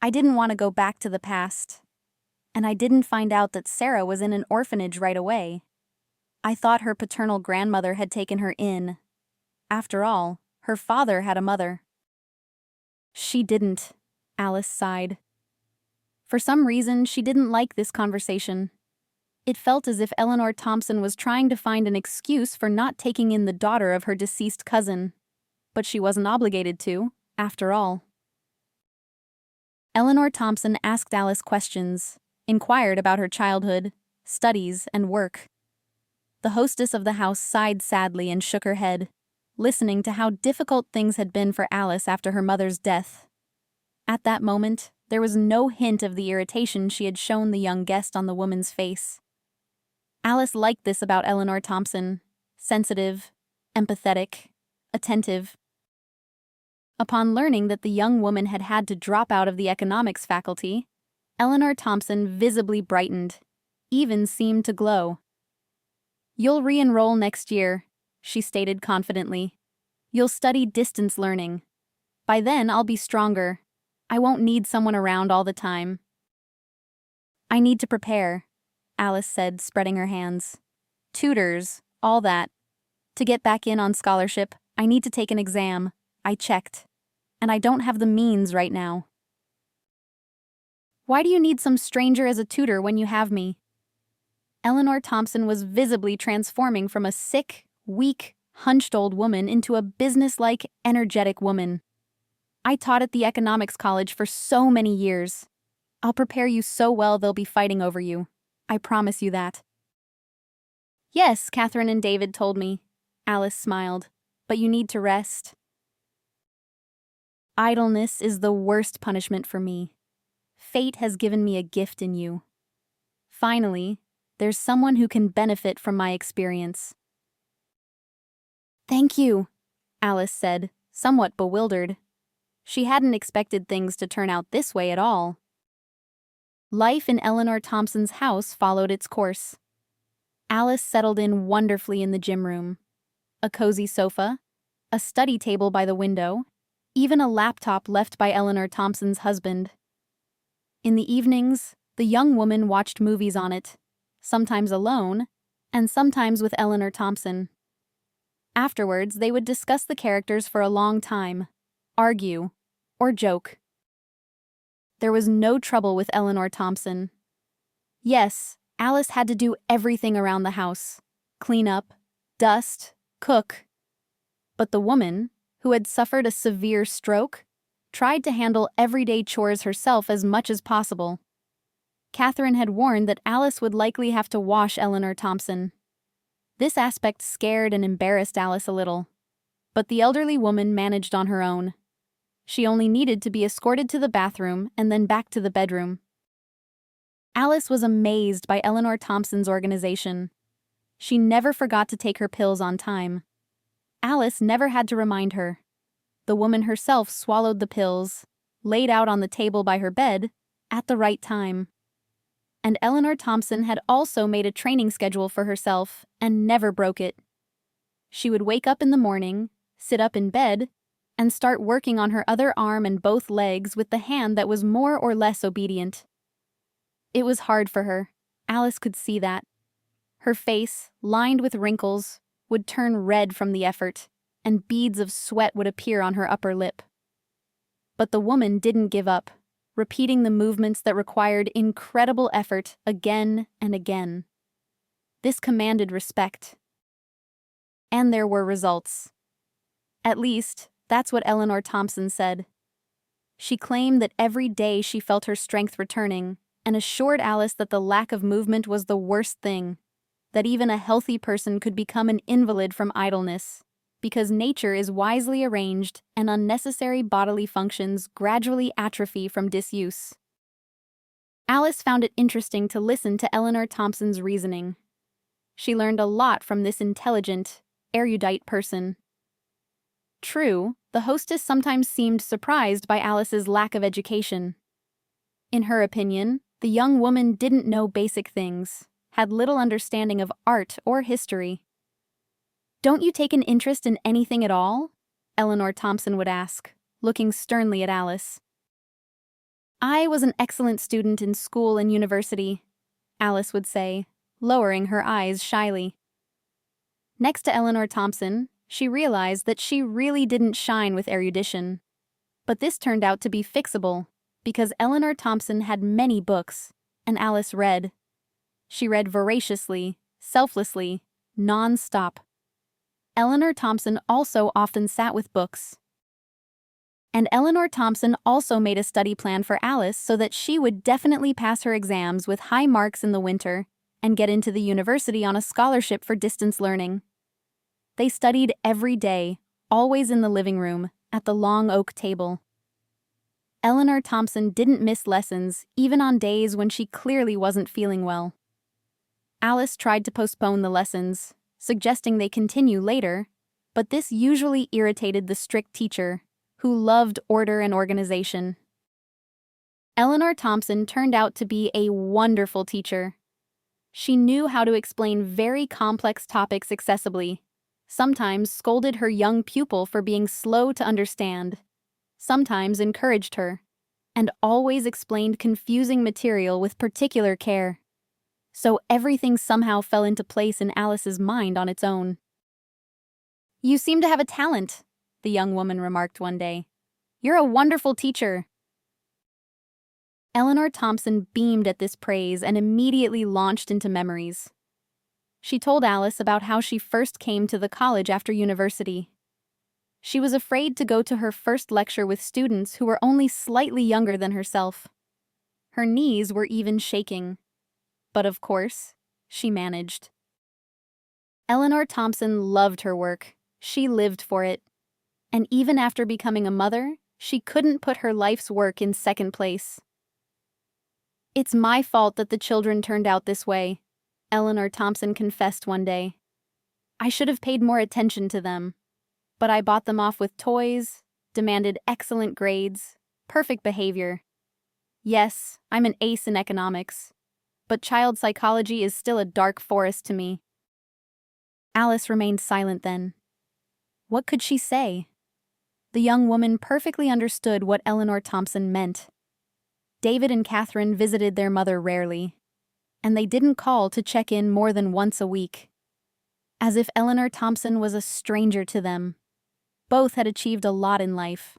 I didn't want to go back to the past. And I didn't find out that Sarah was in an orphanage right away. I thought her paternal grandmother had taken her in. After all, her father had a mother. She didn't, Alice sighed. For some reason, she didn't like this conversation. It felt as if Eleanor Thompson was trying to find an excuse for not taking in the daughter of her deceased cousin. But she wasn't obligated to, after all. Eleanor Thompson asked Alice questions, inquired about her childhood, studies, and work. The hostess of the house sighed sadly and shook her head, listening to how difficult things had been for Alice after her mother's death. At that moment, there was no hint of the irritation she had shown the young guest on the woman's face. Alice liked this about Eleanor Thompson: sensitive, empathetic, attentive. Upon learning that the young woman had had to drop out of the economics faculty, Eleanor Thompson visibly brightened, even seemed to glow. You'll re-enroll next year, she stated confidently. You'll study distance learning. By then, I'll be stronger. I won't need someone around all the time. I need to prepare, Alice said, spreading her hands. Tutors, all that. To get back in on scholarship, I need to take an exam. I checked. And I don't have the means right now. Why do you need some stranger as a tutor when you have me? Eleanor Thompson was visibly transforming from a sick, weak, hunched old woman into a businesslike, energetic woman. I taught at the economics college for so many years. I'll prepare you so well they'll be fighting over you. I promise you that. Yes, Catherine and David told me, Alice smiled, but you need to rest. Idleness is the worst punishment for me. Fate has given me a gift in you. Finally, there's someone who can benefit from my experience. Thank you, Alice said, somewhat bewildered. She hadn't expected things to turn out this way at all. Life in Eleanor Thompson's house followed its course. Alice settled in wonderfully in the gym room. A cozy sofa, a study table by the window, even a laptop left by Eleanor Thompson's husband. In the evenings, the young woman watched movies on it, sometimes alone, and sometimes with Eleanor Thompson. Afterwards, they would discuss the characters for a long time, argue, or joke. There was no trouble with Eleanor Thompson. Yes, Alice had to do everything around the house: clean up, dust, cook. But the woman, who had suffered a severe stroke, tried to handle everyday chores herself as much as possible. Catherine had warned that Alice would likely have to wash Eleanor Thompson. This aspect scared and embarrassed Alice a little, but the elderly woman managed on her own. She only needed to be escorted to the bathroom and then back to the bedroom. Alice was amazed by Eleanor Thompson's organization. She never forgot to take her pills on time. Alice never had to remind her. The woman herself swallowed the pills, laid out on the table by her bed, at the right time. And Eleanor Thompson had also made a training schedule for herself and never broke it. She would wake up in the morning, sit up in bed, and start working on her other arm and both legs with the hand that was more or less obedient. It was hard for her. Alice could see that. Her face, lined with wrinkles, would turn red from the effort, and beads of sweat would appear on her upper lip. But the woman didn't give up, repeating the movements that required incredible effort again and again. This commanded respect. And there were results. At least, that's what Eleanor Thompson said. She claimed that every day she felt her strength returning, and assured Alice that the lack of movement was the worst thing, that even a healthy person could become an invalid from idleness, because nature is wisely arranged and unnecessary bodily functions gradually atrophy from disuse. Alice found it interesting to listen to Eleanor Thompson's reasoning. She learned a lot from this intelligent, erudite person. True, the hostess sometimes seemed surprised by Alice's lack of education. In her opinion, the young woman didn't know basic things, had little understanding of art or history. "Don't you take an interest in anything at all?" Eleanor Thompson would ask, looking sternly at Alice. "I was an excellent student in school and university," Alice would say, lowering her eyes shyly. Next to Eleanor Thompson, she realized that she really didn't shine with erudition. But this turned out to be fixable, because Eleanor Thompson had many books, and Alice read. She read voraciously, selflessly, non-stop. Eleanor Thompson also often sat with books. And Eleanor Thompson also made a study plan for Alice so that she would definitely pass her exams with high marks in the winter and get into the university on a scholarship for distance learning. They studied every day, always in the living room, at the long oak table. Eleanor Thompson didn't miss lessons, even on days when she clearly wasn't feeling well. Alice tried to postpone the lessons, suggesting they continue later, but this usually irritated the strict teacher, who loved order and organization. Eleanor Thompson turned out to be a wonderful teacher. She knew how to explain very complex topics accessibly, sometimes scolded her young pupil for being slow to understand, sometimes encouraged her, and always explained confusing material with particular care. So everything somehow fell into place in Alice's mind on its own. "You seem to have a talent," the young woman remarked one day. "You're a wonderful teacher." Eleanor Thompson beamed at this praise and immediately launched into memories. She told Alice about how she first came to the college after university. She was afraid to go to her first lecture with students who were only slightly younger than herself. Her knees were even shaking. But of course, she managed. Eleanor Thompson loved her work. She lived for it. And even after becoming a mother, she couldn't put her life's work in second place. "It's my fault that the children turned out this way," Eleanor Thompson confessed one day. "I should have paid more attention to them. But I bought them off with toys, demanded excellent grades, perfect behavior. Yes, I'm an ace in economics, but child psychology is still a dark forest to me." Alice remained silent then. What could she say? The young woman perfectly understood what Eleanor Thompson meant. David and Catherine visited their mother rarely, and they didn't call to check in more than once a week. As if Eleanor Thompson was a stranger to them. Both had achieved a lot in life.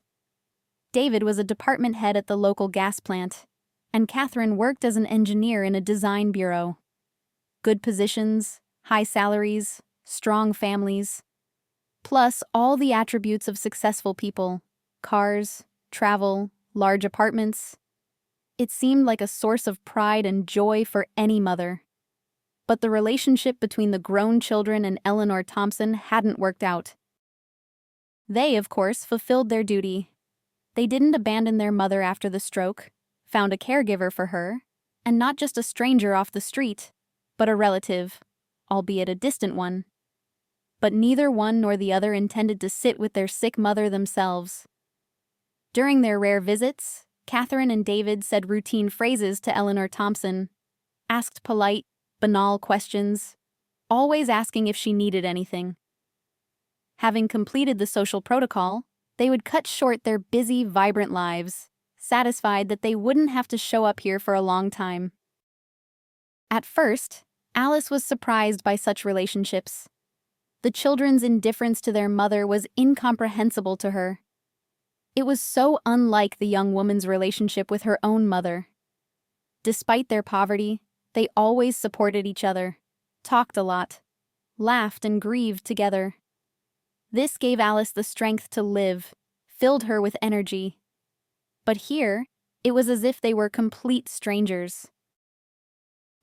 David was a department head at the local gas plant, and Catherine worked as an engineer in a design bureau. Good positions, high salaries, strong families. Plus all the attributes of successful people: cars, travel, large apartments. It seemed like a source of pride and joy for any mother. But the relationship between the grown children and Eleanor Thompson hadn't worked out. They, of course, fulfilled their duty. They didn't abandon their mother after the stroke, found a caregiver for her, and not just a stranger off the street, but a relative, albeit a distant one. But neither one nor the other intended to sit with their sick mother themselves. During their rare visits, Catherine and David said routine phrases to Eleanor Thompson, asked polite, banal questions, always asking if she needed anything. Having completed the social protocol, They would cut short their busy, vibrant lives, satisfied that they wouldn't have to show up here for a long time. At first, Alice was surprised by such relationships. The children's indifference to their mother was incomprehensible to her. It was so unlike the young woman's relationship with her own mother. Despite their poverty, they always supported each other, talked a lot, laughed and grieved together. This gave Alice the strength to live, filled her with energy. But here, it was as if they were complete strangers.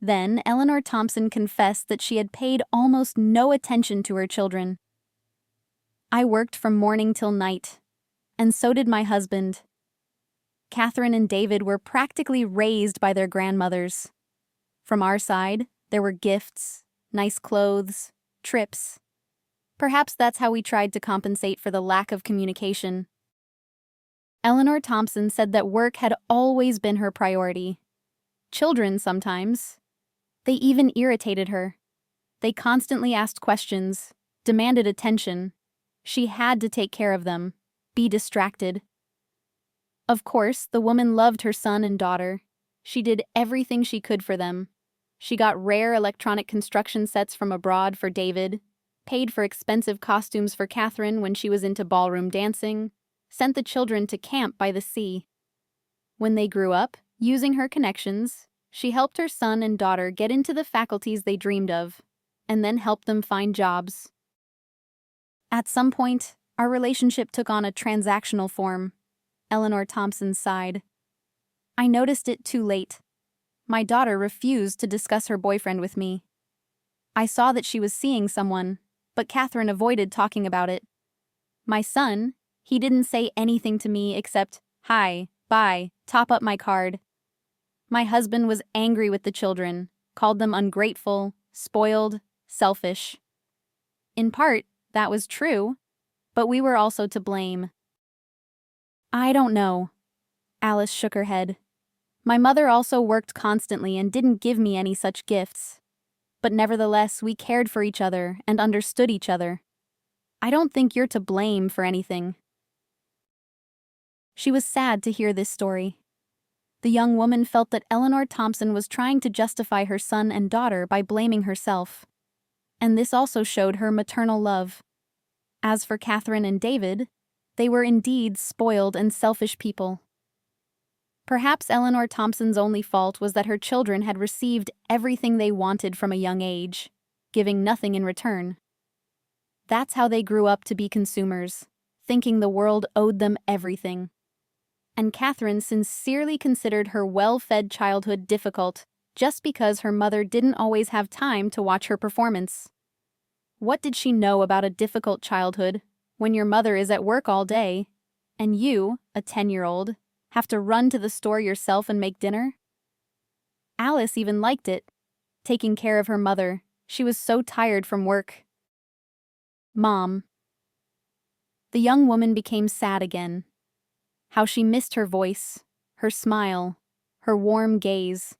Then Eleanor Thompson confessed that she had paid almost no attention to her children. "I worked from morning till night, and so did my husband. Catherine and David were practically raised by their grandmothers. From our side, there were gifts, nice clothes, trips. Perhaps that's how we tried to compensate for the lack of communication." Eleanor Thompson said that work had always been her priority. Children, sometimes. They even irritated her. They constantly asked questions, demanded attention. She had to take care of them, be distracted. Of course, the woman loved her son and daughter. She did everything she could for them. She got rare electronic construction sets from abroad for David, paid for expensive costumes for Catherine when she was into ballroom dancing, sent the children to camp by the sea. When they grew up, using her connections, she helped her son and daughter get into the faculties they dreamed of, and then helped them find jobs. At some point, our relationship took on a transactional form. Eleanor Thompson sighed. "I noticed it too late. My daughter refused to discuss her boyfriend with me. I saw that she was seeing someone, but Catherine avoided talking about it. My son, he didn't say anything to me except, 'Hi, bye, top up my card.' My husband was angry with the children, called them ungrateful, spoiled, selfish. In part, that was true, but we were also to blame." "I don't know." Alice shook her head. "My mother also worked constantly and didn't give me any such gifts. But nevertheless, we cared for each other and understood each other. I don't think you're to blame for anything." She was sad to hear this story. The young woman felt that Eleanor Thompson was trying to justify her son and daughter by blaming herself. And this also showed her maternal love. As for Catherine and David, they were indeed spoiled and selfish people. Perhaps Eleanor Thompson's only fault was that her children had received everything they wanted from a young age, giving nothing in return. That's how they grew up to be consumers, thinking the world owed them everything. And Catherine sincerely considered her well-fed childhood difficult just because her mother didn't always have time to watch her performance. What did she know about a difficult childhood when your mother is at work all day, and you, a 10-year-old, have to run to the store yourself and make dinner? Alice even liked it, taking care of her mother. She was so tired from work. "Mom." The young woman became sad again. How she missed her voice, her smile, her warm gaze.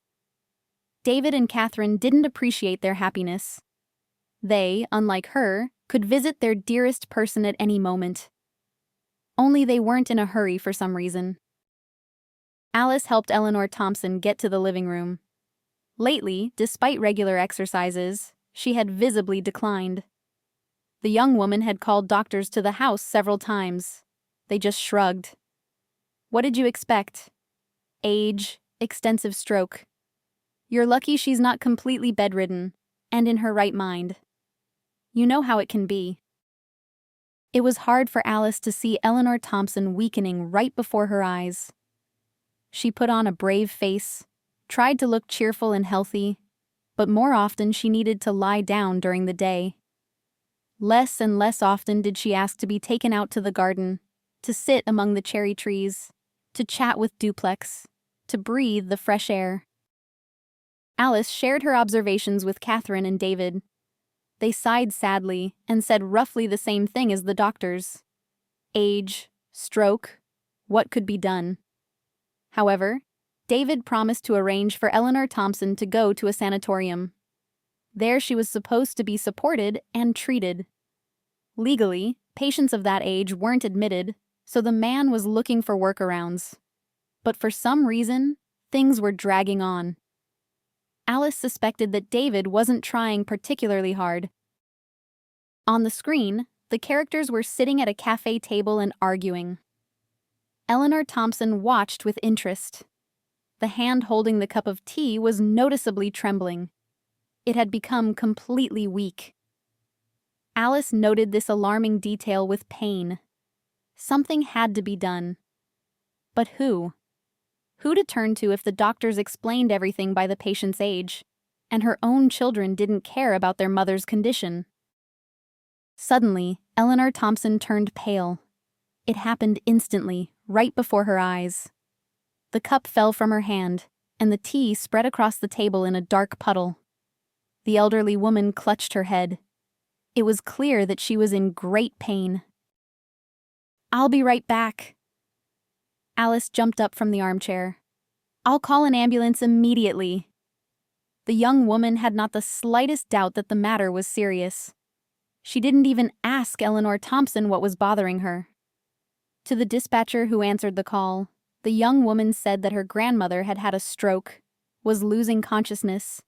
David and Catherine didn't appreciate their happiness. They, unlike her, could visit their dearest person at any moment. Only they weren't in a hurry for some reason. Alice helped Eleanor Thompson get to the living room. Lately, despite regular exercises, she had visibly declined. The young woman had called doctors to the house several times. They just shrugged. What did you expect? Age, extensive stroke. You're lucky she's not completely bedridden, and in her right mind. You know how it can be. It was hard for Alice to see Eleanor Thompson weakening right before her eyes. She put on a brave face, tried to look cheerful and healthy, but more often she needed to lie down during the day. Less and less often did she ask to be taken out to the garden, to sit among the cherry trees, to chat with Duplex, to breathe the fresh air. Alice shared her observations with Catherine and David. They sighed sadly and said roughly the same thing as the doctors. Age, stroke, what could be done? However, David promised to arrange for Eleanor Thompson to go to a sanatorium. There she was supposed to be supported and treated. Legally, patients of that age weren't admitted, So the man was looking for workarounds. But for some reason, things were dragging on. Alice suspected that David wasn't trying particularly hard. On the screen, the characters were sitting at a cafe table and arguing. Eleanor Thompson watched with interest. The hand holding the cup of tea was noticeably trembling. It had become completely weak. Alice noted this alarming detail with pain. Something had to be done. But who? Who to turn to if the doctors explained everything by the patient's age, and her own children didn't care about their mother's condition? Suddenly, Eleanor Thompson turned pale. It happened instantly, right before her eyes. The cup fell from her hand, and the tea spread across the table in a dark puddle. The elderly woman clutched her head. It was clear that she was in great pain. "I'll be right back." Alice jumped up from the armchair. "I'll call an ambulance immediately." The young woman had not the slightest doubt that the matter was serious. She didn't even ask Eleanor Thompson what was bothering her. To the dispatcher who answered the call, the young woman said that her grandmother had had a stroke, was losing consciousness,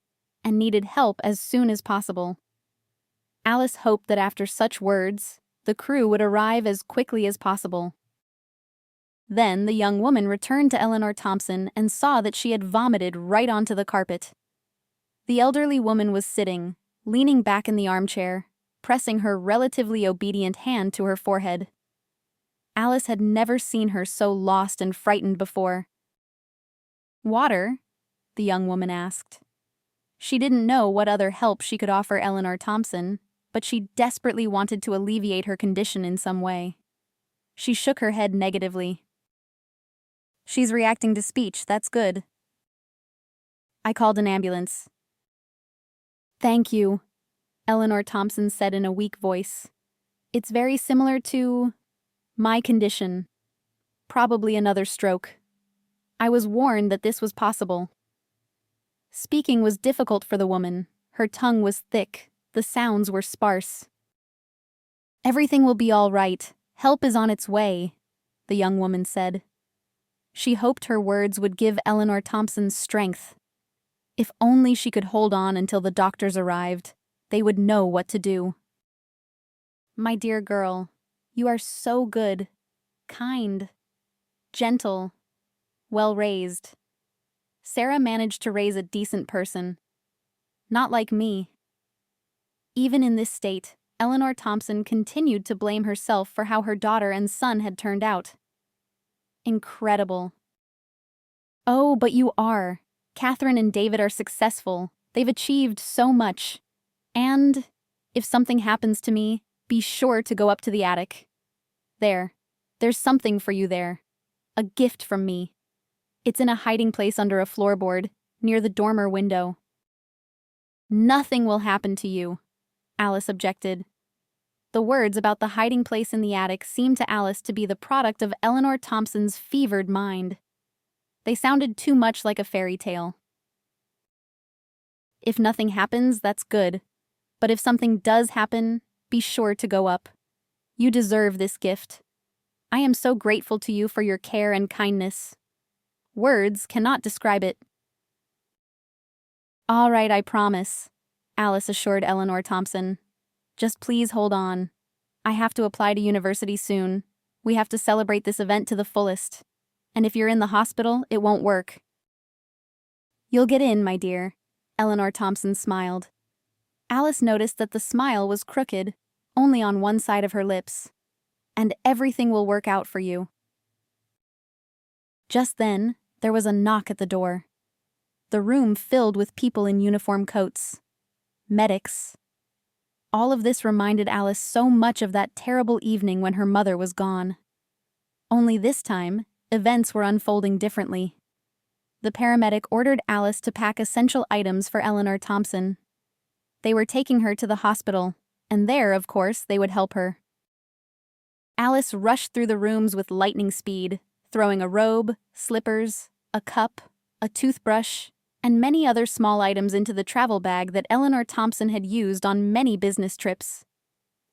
and needed help as soon as possible. Alice hoped that after such words, the crew would arrive as quickly as possible. Then the young woman returned to Eleanor Thompson and saw that she had vomited right onto the carpet. The elderly woman was sitting, leaning back in the armchair, pressing her relatively obedient hand to her forehead. Alice had never seen her so lost and frightened before. "Water?" the young woman asked. She didn't know what other help she could offer Eleanor Thompson, but she desperately wanted to alleviate her condition in some way. She shook her head negatively. "She's reacting to speech, that's good." "I called an ambulance." "Thank you," Eleanor Thompson said in a weak voice. "It's very similar to my condition. Probably another stroke. I was warned that this was possible." Speaking was difficult for the woman. Her tongue was thick. The sounds were sparse. "Everything will be all right. Help is on its way," the young woman said. She hoped her words would give Eleanor Thompson strength. If only she could hold on until the doctors arrived, they would know what to do. "My dear girl, you are so good, kind, gentle, well-raised. Sarah managed to raise a decent person. Not like me." Even in this state, Eleanor Thompson continued to blame herself for how her daughter and son had turned out. Incredible. "Oh, but you are. Catherine and David are successful. They've achieved so much. And if something happens to me, be sure to go up to the attic. There's something for you there. A gift from me. It's in a hiding place under a floorboard, near the dormer window." "Nothing will happen to you," Alice objected. The words about the hiding place in the attic seemed to Alice to be the product of Eleanor Thompson's fevered mind. They sounded too much like a fairy tale. "If nothing happens, that's good. But if something does happen, be sure to go up. You deserve this gift. I am so grateful to you for your care and kindness. Words cannot describe it." "All right, I promise," Alice assured Eleanor Thompson. "Just please hold on. I have to apply to university soon. We have to celebrate this event to the fullest. And if you're in the hospital, it won't work." "You'll get in, my dear," Eleanor Thompson smiled. Alice noticed that the smile was crooked, only on one side of her lips. "And everything will work out for you." Just then, there was a knock at the door. The room filled with people in uniform coats. Medics. All of this reminded Alice so much of that terrible evening when her mother was gone. Only this time, events were unfolding differently. The paramedic ordered Alice to pack essential items for Eleanor Thompson. They were taking her to the hospital, and there, of course, they would help her. Alice rushed through the rooms with lightning speed, throwing a robe, slippers, a cup, a toothbrush, and many other small items into the travel bag that Eleanor Thompson had used on many business trips.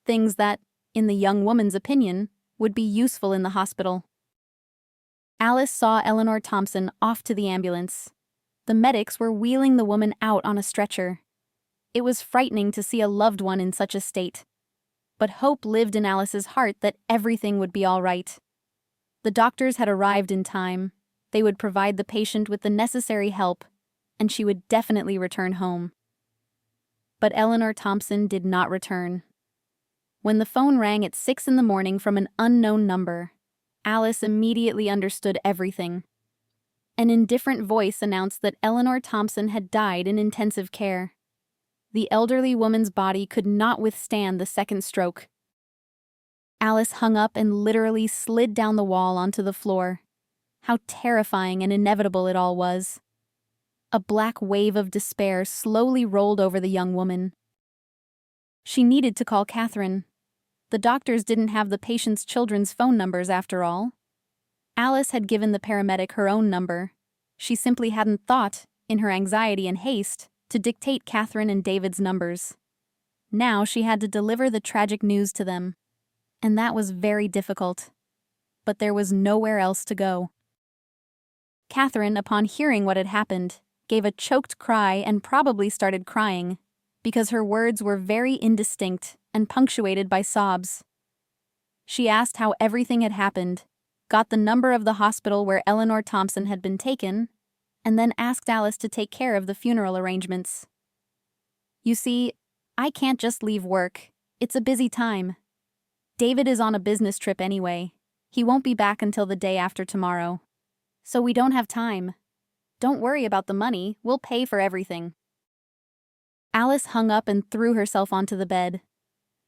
Things that, in the young woman's opinion, would be useful in the hospital. Alice saw Eleanor Thompson off to the ambulance. The medics were wheeling the woman out on a stretcher. It was frightening to see a loved one in such a state. But hope lived in Alice's heart that everything would be all right. The doctors had arrived in time. They would provide the patient with the necessary help, and she would definitely return home. But Eleanor Thompson did not return. When the phone rang at 6 a.m. from an unknown number, Alice immediately understood everything. An indifferent voice announced that Eleanor Thompson had died in intensive care. The elderly woman's body could not withstand the second stroke. Alice hung up and literally slid down the wall onto the floor. How terrifying and inevitable it all was. A black wave of despair slowly rolled over the young woman. She needed to call Catherine. The doctors didn't have the patient's children's phone numbers after all. Alice had given the paramedic her own number. She simply hadn't thought, in her anxiety and haste, to dictate Catherine and David's numbers. Now she had to deliver the tragic news to them. And that was very difficult. But there was nowhere else to go. Catherine, upon hearing what had happened, gave a choked cry and probably started crying, because her words were very indistinct and punctuated by sobs. She asked how everything had happened, got the number of the hospital where Eleanor Thompson had been taken, and then asked Alice to take care of the funeral arrangements. "You see, I can't just leave work. It's a busy time. David is on a business trip anyway. He won't be back until the day after tomorrow. So we don't have time. Don't worry about the money, we'll pay for everything." Alice hung up and threw herself onto the bed.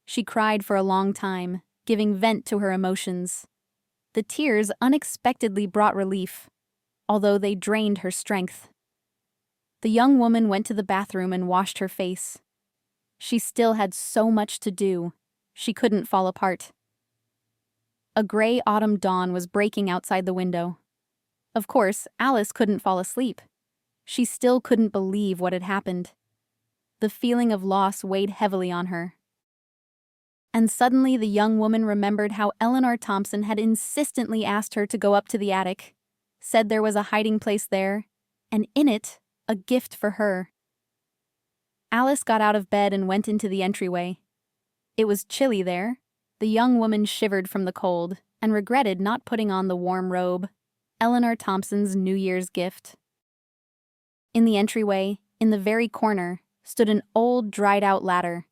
She cried for a long time, giving vent to her emotions. The tears unexpectedly brought relief, although they drained her strength. The young woman went to the bathroom and washed her face. She still had so much to do. She couldn't fall apart. A gray autumn dawn was breaking outside the window. Of course, Alice couldn't fall asleep. She still couldn't believe what had happened. The feeling of loss weighed heavily on her. And suddenly the young woman remembered how Eleanor Thompson had insistently asked her to go up to the attic, said there was a hiding place there, and in it, a gift for her. Alice got out of bed and went into the entryway. It was chilly there. The young woman shivered from the cold and regretted not putting on the warm robe, Eleanor Thompson's New Year's gift. In the entryway, in the very corner, stood an old, dried-out ladder.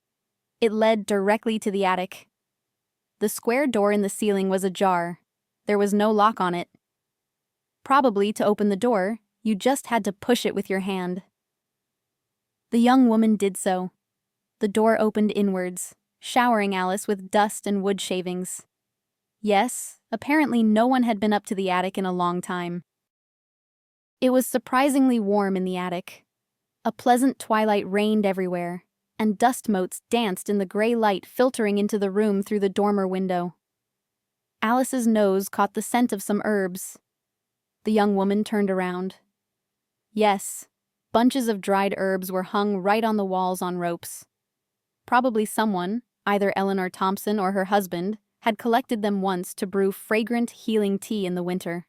It led directly to the attic. The square door in the ceiling was ajar. There was no lock on it. Probably to open the door, you just had to push it with your hand. The young woman did so. The door opened inwards, showering Alice with dust and wood shavings. Yes, apparently no one had been up to the attic in a long time. It was surprisingly warm in the attic. A pleasant twilight reigned everywhere, and dust motes danced in the gray light filtering into the room through the dormer window. Alice's nose caught the scent of some herbs. The young woman turned around. Yes, bunches of dried herbs were hung right on the walls on ropes. Probably someone, either Eleanor Thompson or her husband, had collected them once to brew fragrant, healing tea in the winter.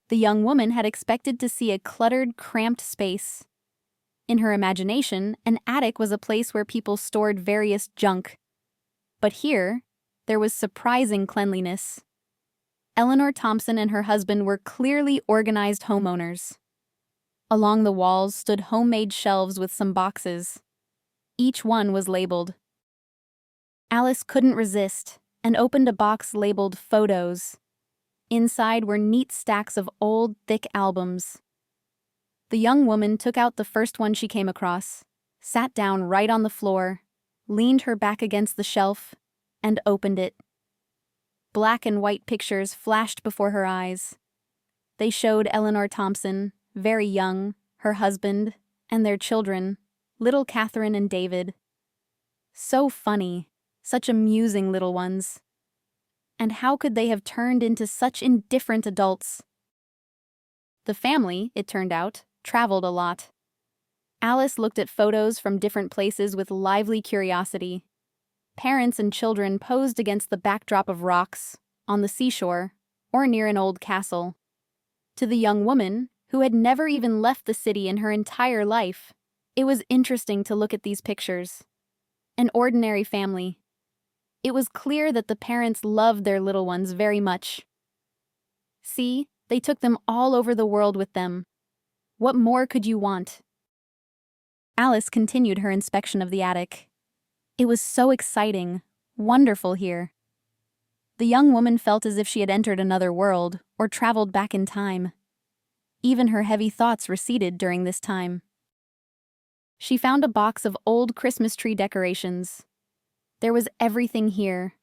The young woman had expected to see a cluttered, cramped space. In her imagination, an attic was a place where people stored various junk. But here, there was surprising cleanliness. Eleanor Thompson and her husband were clearly organized homeowners. Along the walls stood homemade shelves with some boxes. Each one was labeled. Alice couldn't resist and opened a box labeled Photos. Inside were neat stacks of old, thick albums. The young woman took out the first one she came across, sat down right on the floor, leaned her back against the shelf, and opened it. Black and white pictures flashed before her eyes. They showed Eleanor Thompson, very young, her husband, and their children, little Catherine and David. So funny, such amusing little ones. And how could they have turned into such indifferent adults? The family, it turned out, traveled a lot. Alice looked at photos from different places with lively curiosity. Parents and children posed against the backdrop of rocks, on the seashore, or near an old castle. To the young woman, who had never even left the city in her entire life, it was interesting to look at these pictures. An ordinary family. It was clear that the parents loved their little ones very much. See, they took them all over the world with them. What more could you want? Alice continued her inspection of the attic. It was so exciting, wonderful here. The young woman felt as if she had entered another world or traveled back in time. Even her heavy thoughts receded during this time. She found a box of old Christmas tree decorations. There was everything here: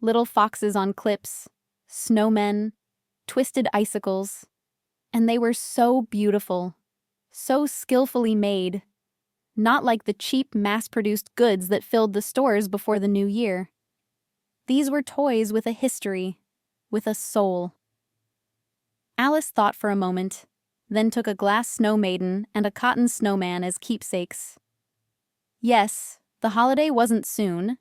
little foxes on clips, snowmen, twisted icicles, and they were so beautiful, so skillfully made, not like the cheap mass-produced goods that filled the stores before the new year. These were toys with a history, with a soul. Alice thought for a moment, then took a glass snow maiden and a cotton snowman as keepsakes. Yes, the holiday wasn't soon,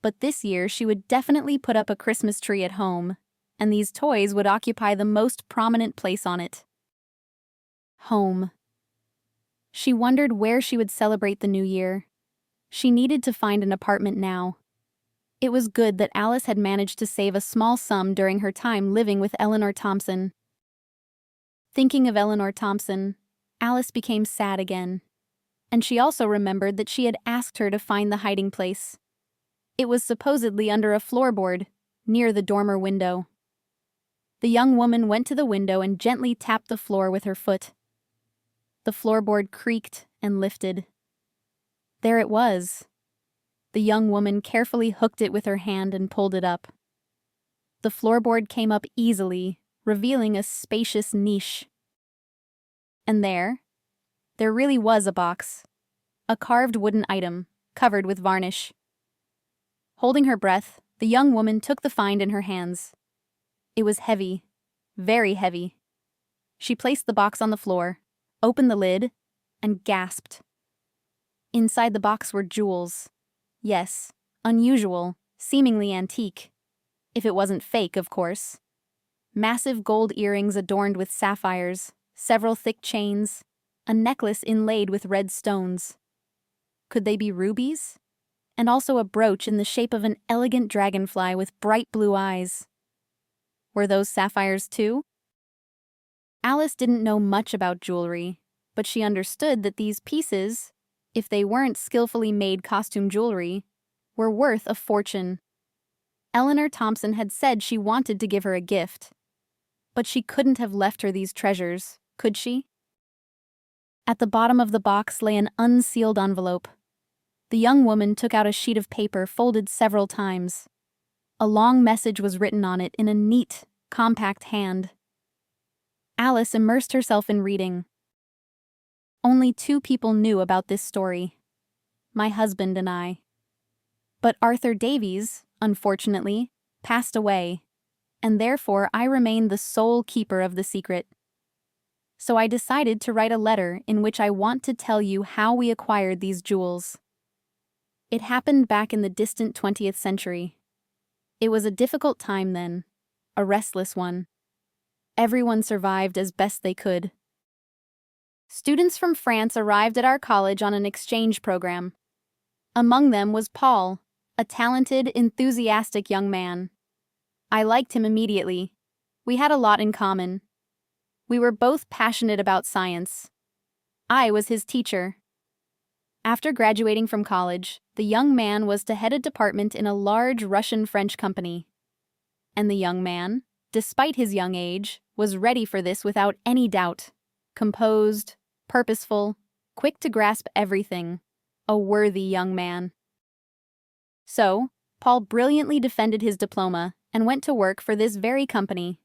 but this year she would definitely put up a Christmas tree at home, and these toys would occupy the most prominent place on it. Home. She wondered where she would celebrate the new year. She needed to find an apartment now. It was good that Alice had managed to save a small sum during her time living with Eleanor Thompson. Thinking of Eleanor Thompson, Alice became sad again. And she also remembered that she had asked her to find the hiding place. It was supposedly under a floorboard, near the dormer window. The young woman went to the window and gently tapped the floor with her foot. The floorboard creaked and lifted. There it was. The young woman carefully hooked it with her hand and pulled it up. The floorboard came up easily, revealing a spacious niche. And there really was a box, a carved wooden item, covered with varnish. Holding her breath, the young woman took the find in her hands. It was heavy, very heavy. She placed the box on the floor, opened the lid, and gasped. Inside the box were jewels. Yes, unusual, seemingly antique. If it wasn't fake, of course. Massive gold earrings adorned with sapphires, several thick chains, a necklace inlaid with red stones. Could they be rubies? And also a brooch in the shape of an elegant dragonfly with bright blue eyes. Were those sapphires too? Alice didn't know much about jewelry, but she understood that these pieces, if they weren't skillfully made costume jewelry, were worth a fortune. Eleanor Thompson had said she wanted to give her a gift, but she couldn't have left her these treasures, could she? At the bottom of the box lay an unsealed envelope. The young woman took out a sheet of paper folded several times. A long message was written on it in a neat, compact hand. Alice immersed herself in reading. Only 2 people knew about this story: my husband and I. But Arthur Davies, unfortunately, passed away, and therefore I remain the sole keeper of the secret. So I decided to write a letter in which I want to tell you how we acquired these jewels. It happened back in the distant 20th century. It was a difficult time then, a restless one. Everyone survived as best they could. Students from France arrived at our college on an exchange program. Among them was Paul, a talented, enthusiastic young man. I liked him immediately. We had a lot in common. We were both passionate about science. I was his teacher. After graduating from college, the young man was to head a department in a large Russian-French company. And the young man, despite his young age, was ready for this without any doubt. Composed, purposeful, quick to grasp everything. A worthy young man. So, Paul brilliantly defended his diploma and went to work for this very company.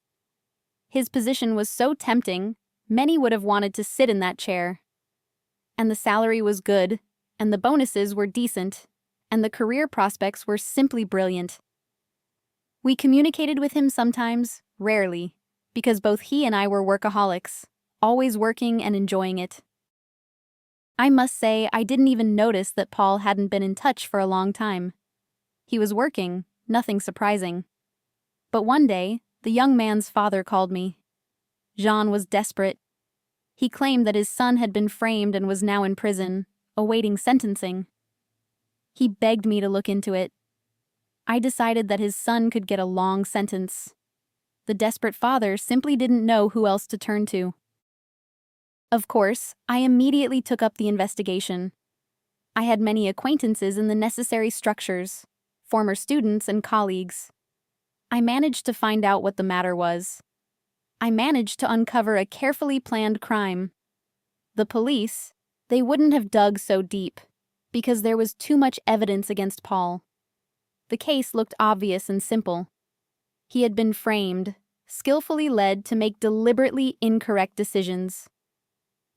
His position was so tempting, many would have wanted to sit in that chair. And the salary was good, and the bonuses were decent, and the career prospects were simply brilliant. We communicated with him sometimes, rarely, because both he and I were workaholics, always working and enjoying it. I must say I didn't even notice that Paul hadn't been in touch for a long time. He was working, nothing surprising. But one day, the young man's father called me. Jean was desperate. He claimed that his son had been framed and was now in prison, awaiting sentencing. He begged me to look into it. I decided that his son could get a long sentence. The desperate father simply didn't know who else to turn to. Of course, I immediately took up the investigation. I had many acquaintances in the necessary structures, former students and colleagues. I managed to find out what the matter was. I managed to uncover a carefully planned crime. The police, they wouldn't have dug so deep, because there was too much evidence against Paul. The case looked obvious and simple. He had been framed, skillfully led to make deliberately incorrect decisions.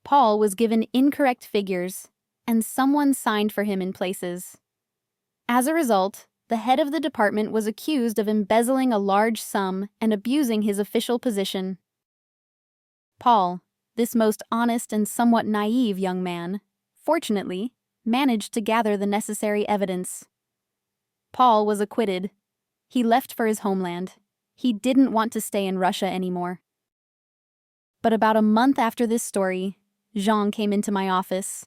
Paul was given incorrect figures, and someone signed for him in places. As a result, the head of the department was accused of embezzling a large sum and abusing his official position. Paul, this most honest and somewhat naive young man, fortunately, managed to gather the necessary evidence. Paul was acquitted. He left for his homeland. He didn't want to stay in Russia anymore. But about a month after this story, Jean came into my office.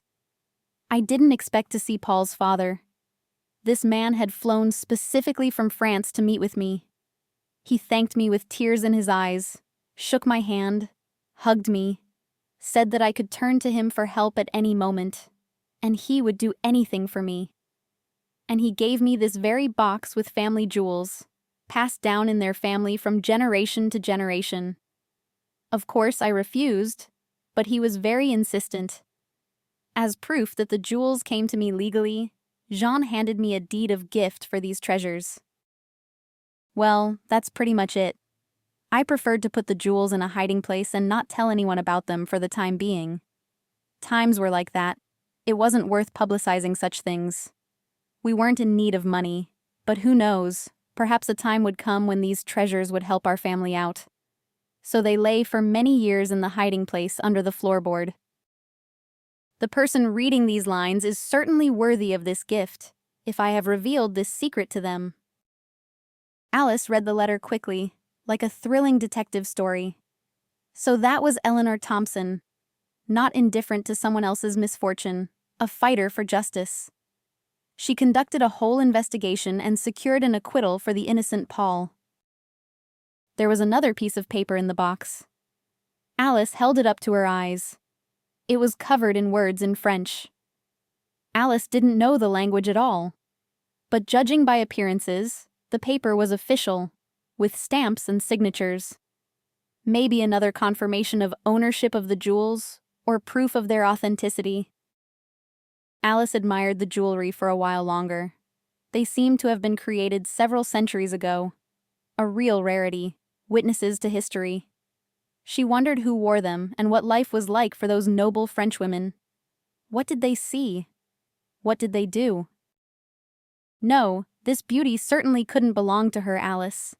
I didn't expect to see Paul's father. This man had flown specifically from France to meet with me. He thanked me with tears in his eyes, shook my hand, hugged me, said that I could turn to him for help at any moment, and he would do anything for me. And he gave me this very box with family jewels, passed down in their family from generation to generation. Of course, I refused, but he was very insistent. As proof that the jewels came to me legally, Jean handed me a deed of gift for these treasures. Well, that's pretty much it. I preferred to put the jewels in a hiding place and not tell anyone about them for the time being. Times were like that. It wasn't worth publicizing such things. We weren't in need of money, but who knows, perhaps a time would come when these treasures would help our family out. So they lay for many years in the hiding place under the floorboard. The person reading these lines is certainly worthy of this gift, if I have revealed this secret to them. Alice read the letter quickly, like a thrilling detective story. So that was Eleanor Thompson, not indifferent to someone else's misfortune, a fighter for justice. She conducted a whole investigation and secured an acquittal for the innocent Paul. There was another piece of paper in the box. Alice held it up to her eyes. It was covered in words in French. Alice didn't know the language at all. But judging by appearances, the paper was official, with stamps and signatures. Maybe another confirmation of ownership of the jewels, or proof of their authenticity. Alice admired the jewelry for a while longer. They seemed to have been created several centuries ago. A real rarity, witnesses to history. She wondered who wore them and what life was like for those noble Frenchwomen. What did they see? What did they do? No, this beauty certainly couldn't belong to her, Alice.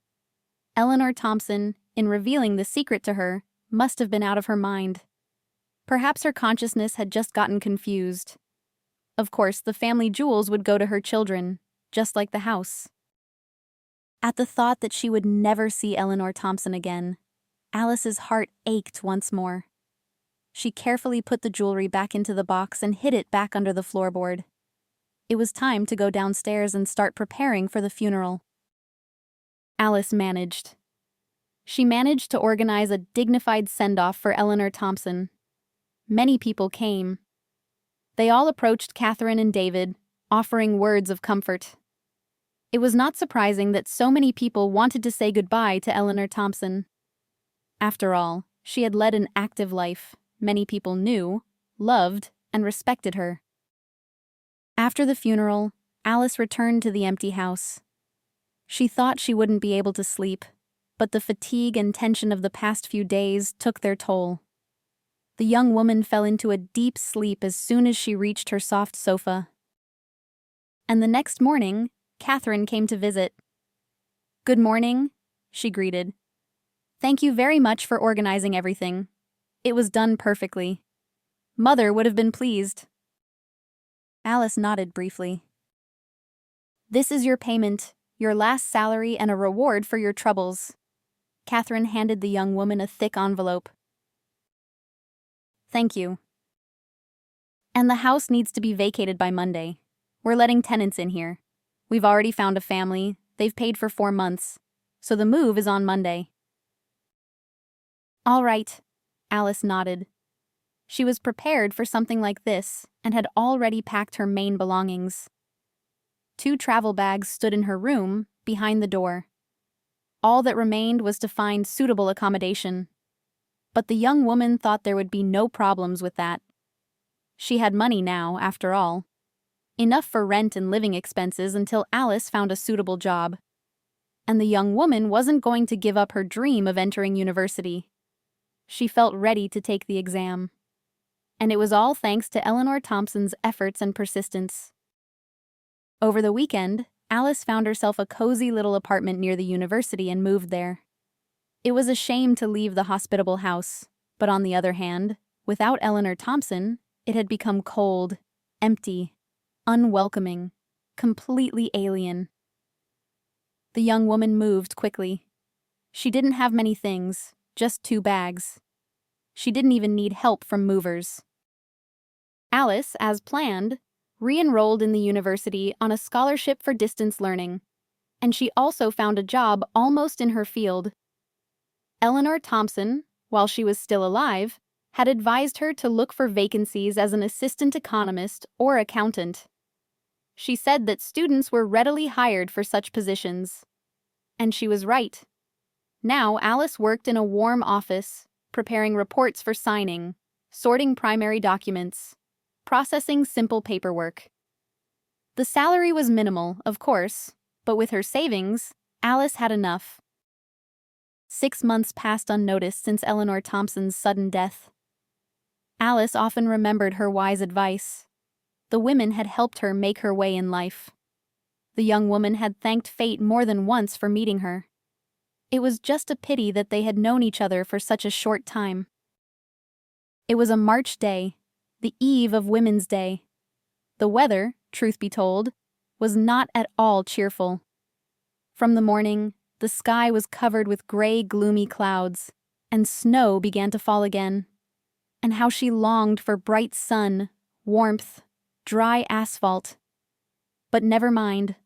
Eleanor Thompson, in revealing the secret to her, must have been out of her mind. Perhaps her consciousness had just gotten confused. Of course, the family jewels would go to her children, just like the house. At the thought that she would never see Eleanor Thompson again, Alice's heart ached once more. She carefully put the jewelry back into the box and hid it back under the floorboard. It was time to go downstairs and start preparing for the funeral. Alice managed. She managed to organize a dignified send-off for Eleanor Thompson. Many people came. They all approached Catherine and David, offering words of comfort. It was not surprising that so many people wanted to say goodbye to Eleanor Thompson. After all, she had led an active life. Many people knew, loved, and respected her. After the funeral, Alice returned to the empty house. She thought she wouldn't be able to sleep, but the fatigue and tension of the past few days took their toll. The young woman fell into a deep sleep as soon as she reached her soft sofa. And the next morning, Catherine came to visit. "Good morning," she greeted. "Thank you very much for organizing everything. It was done perfectly. Mother would have been pleased." Alice nodded briefly. This is your payment, your last salary, and a reward for your troubles. Catherine handed the young woman a thick envelope. Thank you. And the house needs to be vacated by Monday. We're letting tenants in here. We've already found a family. They've paid for 4 months. So the move is on Monday. All right, Alice nodded. She was prepared for something like this and had already packed her main belongings. 2 travel bags stood in her room, behind the door. All that remained was to find suitable accommodation. But the young woman thought there would be no problems with that. She had money now, after all. Enough for rent and living expenses until Alice found a suitable job. And the young woman wasn't going to give up her dream of entering university. She felt ready to take the exam. And it was all thanks to Eleanor Thompson's efforts and persistence. Over the weekend, Alice found herself a cozy little apartment near the university and moved there. It was a shame to leave the hospitable house, but on the other hand, without Eleanor Thompson, it had become cold, empty, unwelcoming, completely alien. The young woman moved quickly. She didn't have many things, just 2 bags. She didn't even need help from movers. Alice, as planned, re-enrolled in the university on a scholarship for distance learning, and she also found a job almost in her field. Eleanor Thompson, while she was still alive, had advised her to look for vacancies as an assistant economist or accountant. She said that students were readily hired for such positions. And she was right. Now Alice worked in a warm office, preparing reports for signing, sorting primary documents, processing simple paperwork. The salary was minimal, of course, but with her savings, Alice had enough. 6 months passed unnoticed since Eleanor Thompson's sudden death. Alice often remembered her wise advice. The women had helped her make her way in life. The young woman had thanked fate more than once for meeting her. It was just a pity that they had known each other for such a short time. It was a March day, the eve of Women's Day. The weather, truth be told, was not at all cheerful. From the morning, the sky was covered with gray, gloomy clouds, and snow began to fall again. And how she longed for bright sun, warmth, dry asphalt. But never mind,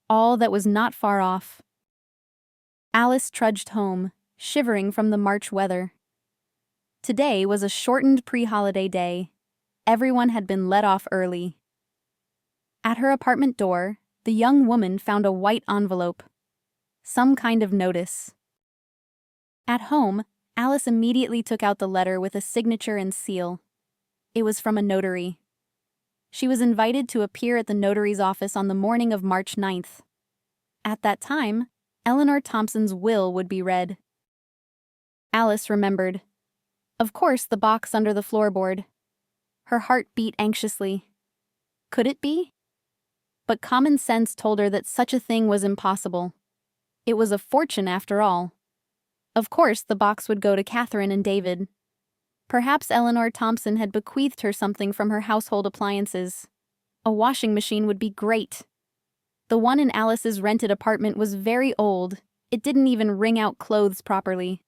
all that was not far off. Alice trudged home, shivering from the March weather. Today was a shortened pre-holiday day. Everyone had been let off early. At her apartment door, the young woman found a white envelope. Some kind of notice. At home, Alice immediately took out the letter with a signature and seal. It was from a notary. She was invited to appear at the notary's office on the morning of March 9th. At that time, Eleanor Thompson's will would be read. Alice remembered. Of course, the box under the floorboard. Her heart beat anxiously. Could it be? But common sense told her that such a thing was impossible. It was a fortune after all. Of course, the box would go to Catherine and David. Perhaps Eleanor Thompson had bequeathed her something from her household appliances. A washing machine would be great. The one in Alice's rented apartment was very old. It didn't even wring out clothes properly.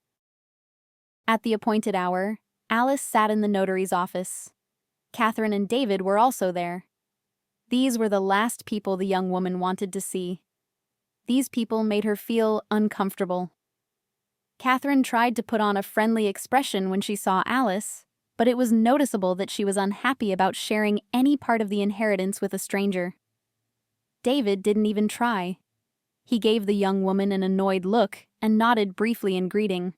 At the appointed hour, Alice sat in the notary's office. Catherine and David were also there. These were the last people the young woman wanted to see. These people made her feel uncomfortable. Catherine tried to put on a friendly expression when she saw Alice, but it was noticeable that she was unhappy about sharing any part of the inheritance with a stranger. David didn't even try. He gave the young woman an annoyed look and nodded briefly in greeting.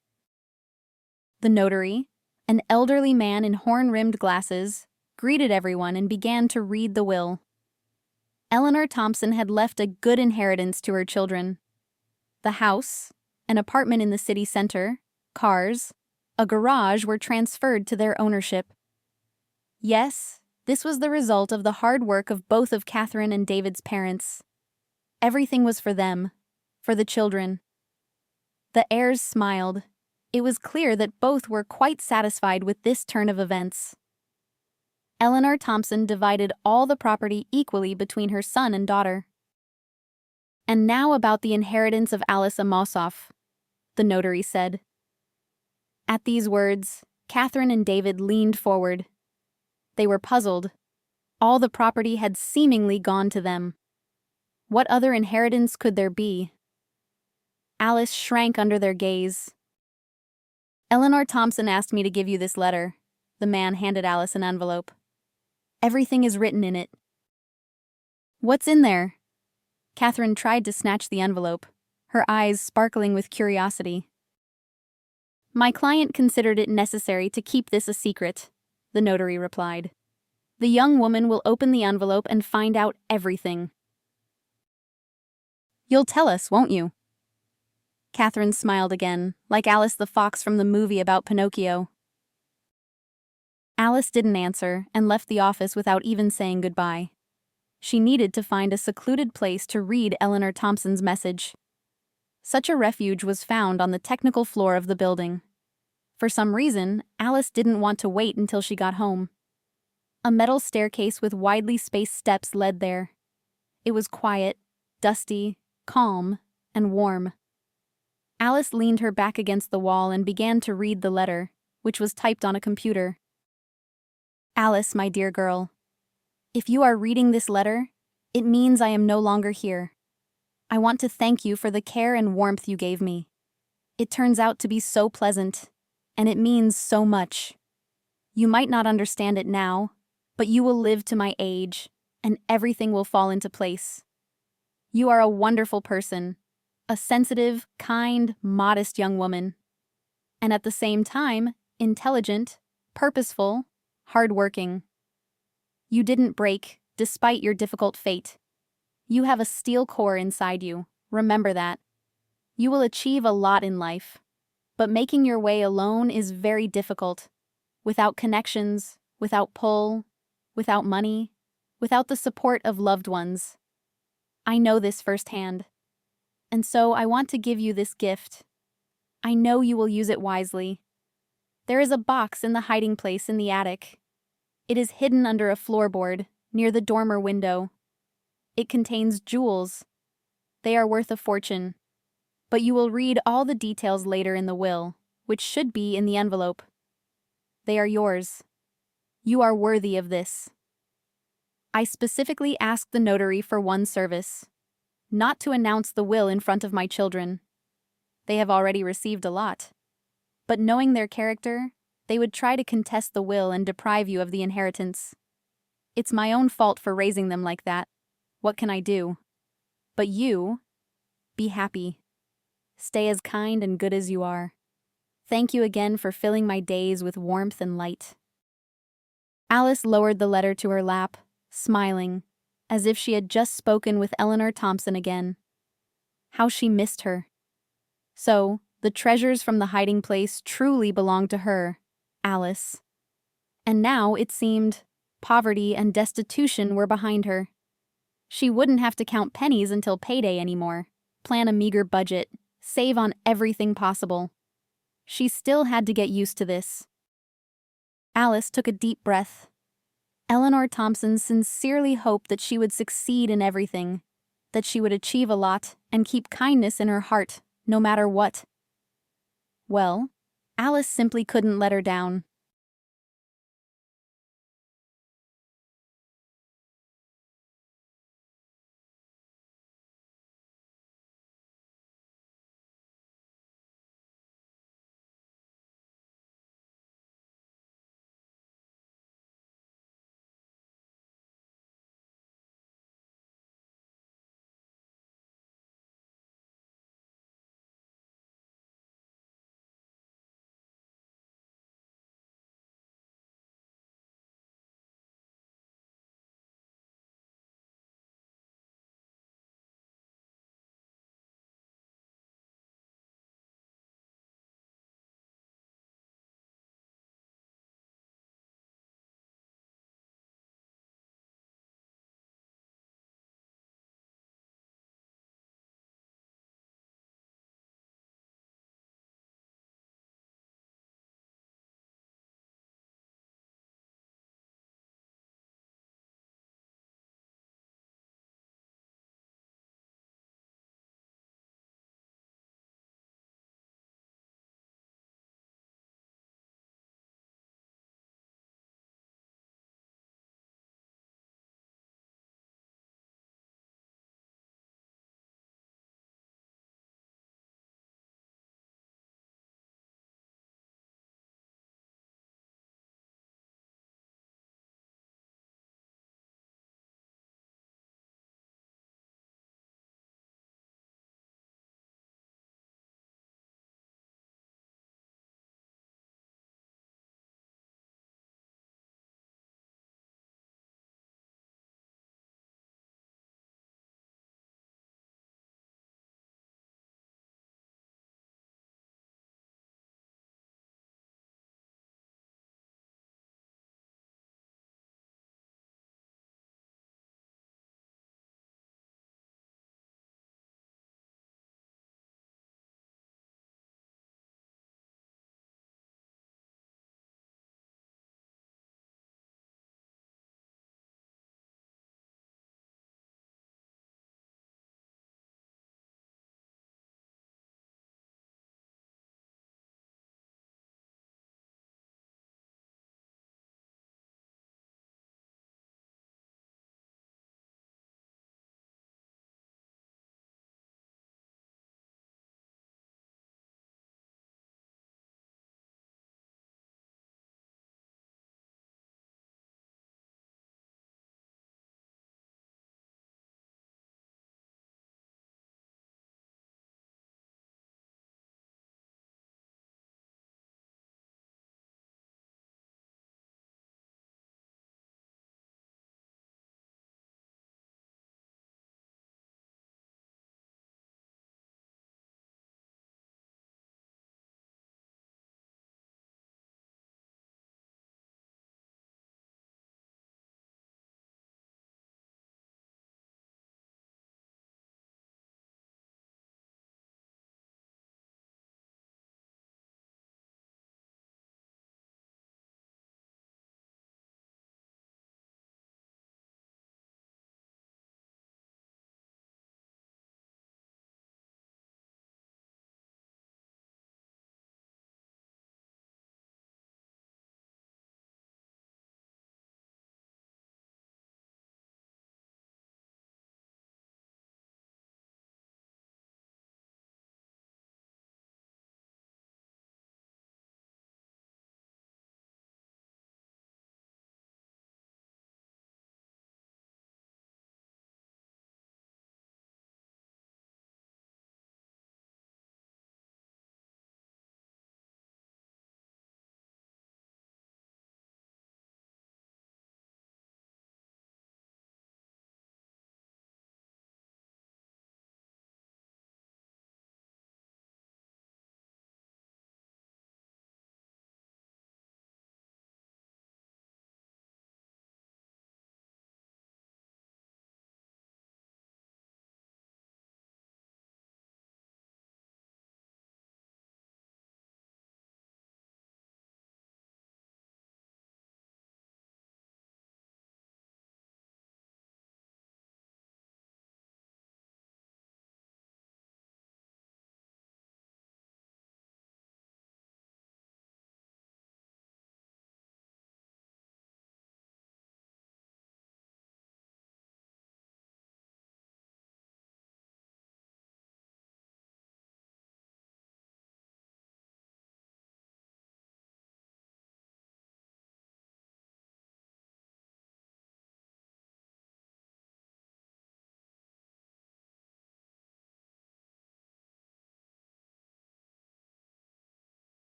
The notary, an elderly man in horn-rimmed glasses, greeted everyone and began to read the will. Eleanor Thompson had left a good inheritance to her children. The house, an apartment in the city center, cars, a garage were transferred to their ownership. Yes, this was the result of the hard work of both of Catherine and David's parents. Everything was for them, for the children. The heirs smiled. It was clear that both were quite satisfied with this turn of events. Eleanor Thompson divided all the property equally between her son and daughter. And now about the inheritance of Alice Amosoff, the notary said. At these words, Catherine and David leaned forward. They were puzzled. All the property had seemingly gone to them. What other inheritance could there be? Alice shrank under their gaze. Eleanor Thompson asked me to give you this letter. The man handed Alice an envelope. Everything is written in it. What's in there? Catherine tried to snatch the envelope, her eyes sparkling with curiosity. My client considered it necessary to keep this a secret, the notary replied. The young woman will open the envelope and find out everything. You'll tell us, won't you? Catherine smiled again, like Alice the fox from the movie about Pinocchio. Alice didn't answer and left the office without even saying goodbye. She needed to find a secluded place to read Eleanor Thompson's message. Such a refuge was found on the technical floor of the building. For some reason, Alice didn't want to wait until she got home. A metal staircase with widely spaced steps led there. It was quiet, dusty, calm, and warm. Alice leaned her back against the wall and began to read the letter, which was typed on a computer. Alice, my dear girl, if you are reading this letter, it means I am no longer here. I want to thank you for the care and warmth you gave me. It turns out to be so pleasant, and it means so much. You might not understand it now, but you will live to my age, and everything will fall into place. You are a wonderful person, a sensitive, kind, modest young woman, and at the same time, intelligent, purposeful, hardworking. You didn't break, despite your difficult fate. You have a steel core inside you, remember that. You will achieve a lot in life, but making your way alone is very difficult. Without connections, without pull, without money, without the support of loved ones. I know this firsthand. And so I want to give you this gift. I know you will use it wisely. There is a box in the hiding place in the attic. It is hidden under a floorboard, near the dormer window. It contains jewels. They are worth a fortune. But you will read all the details later in the will, which should be in the envelope. They are yours. You are worthy of this. I specifically asked the notary for one service, not to announce the will in front of my children. They have already received a lot. But knowing their character, they would try to contest the will and deprive you of the inheritance. It's my own fault for raising them like that. What can I do? But you, be happy. Stay as kind and good as you are. Thank you again for filling my days with warmth and light. Alice lowered the letter to her lap, smiling, as if she had just spoken with Eleanor Thompson again. How she missed her. So, the treasures from the hiding place truly belonged to her, Alice. And now, it seemed, poverty and destitution were behind her. She wouldn't have to count pennies until payday anymore, plan a meager budget, save on everything possible. She still had to get used to this. Alice took a deep breath. Eleanor Thompson sincerely hoped that she would succeed in everything, that she would achieve a lot and keep kindness in her heart, no matter what. Well, Alice simply couldn't let her down.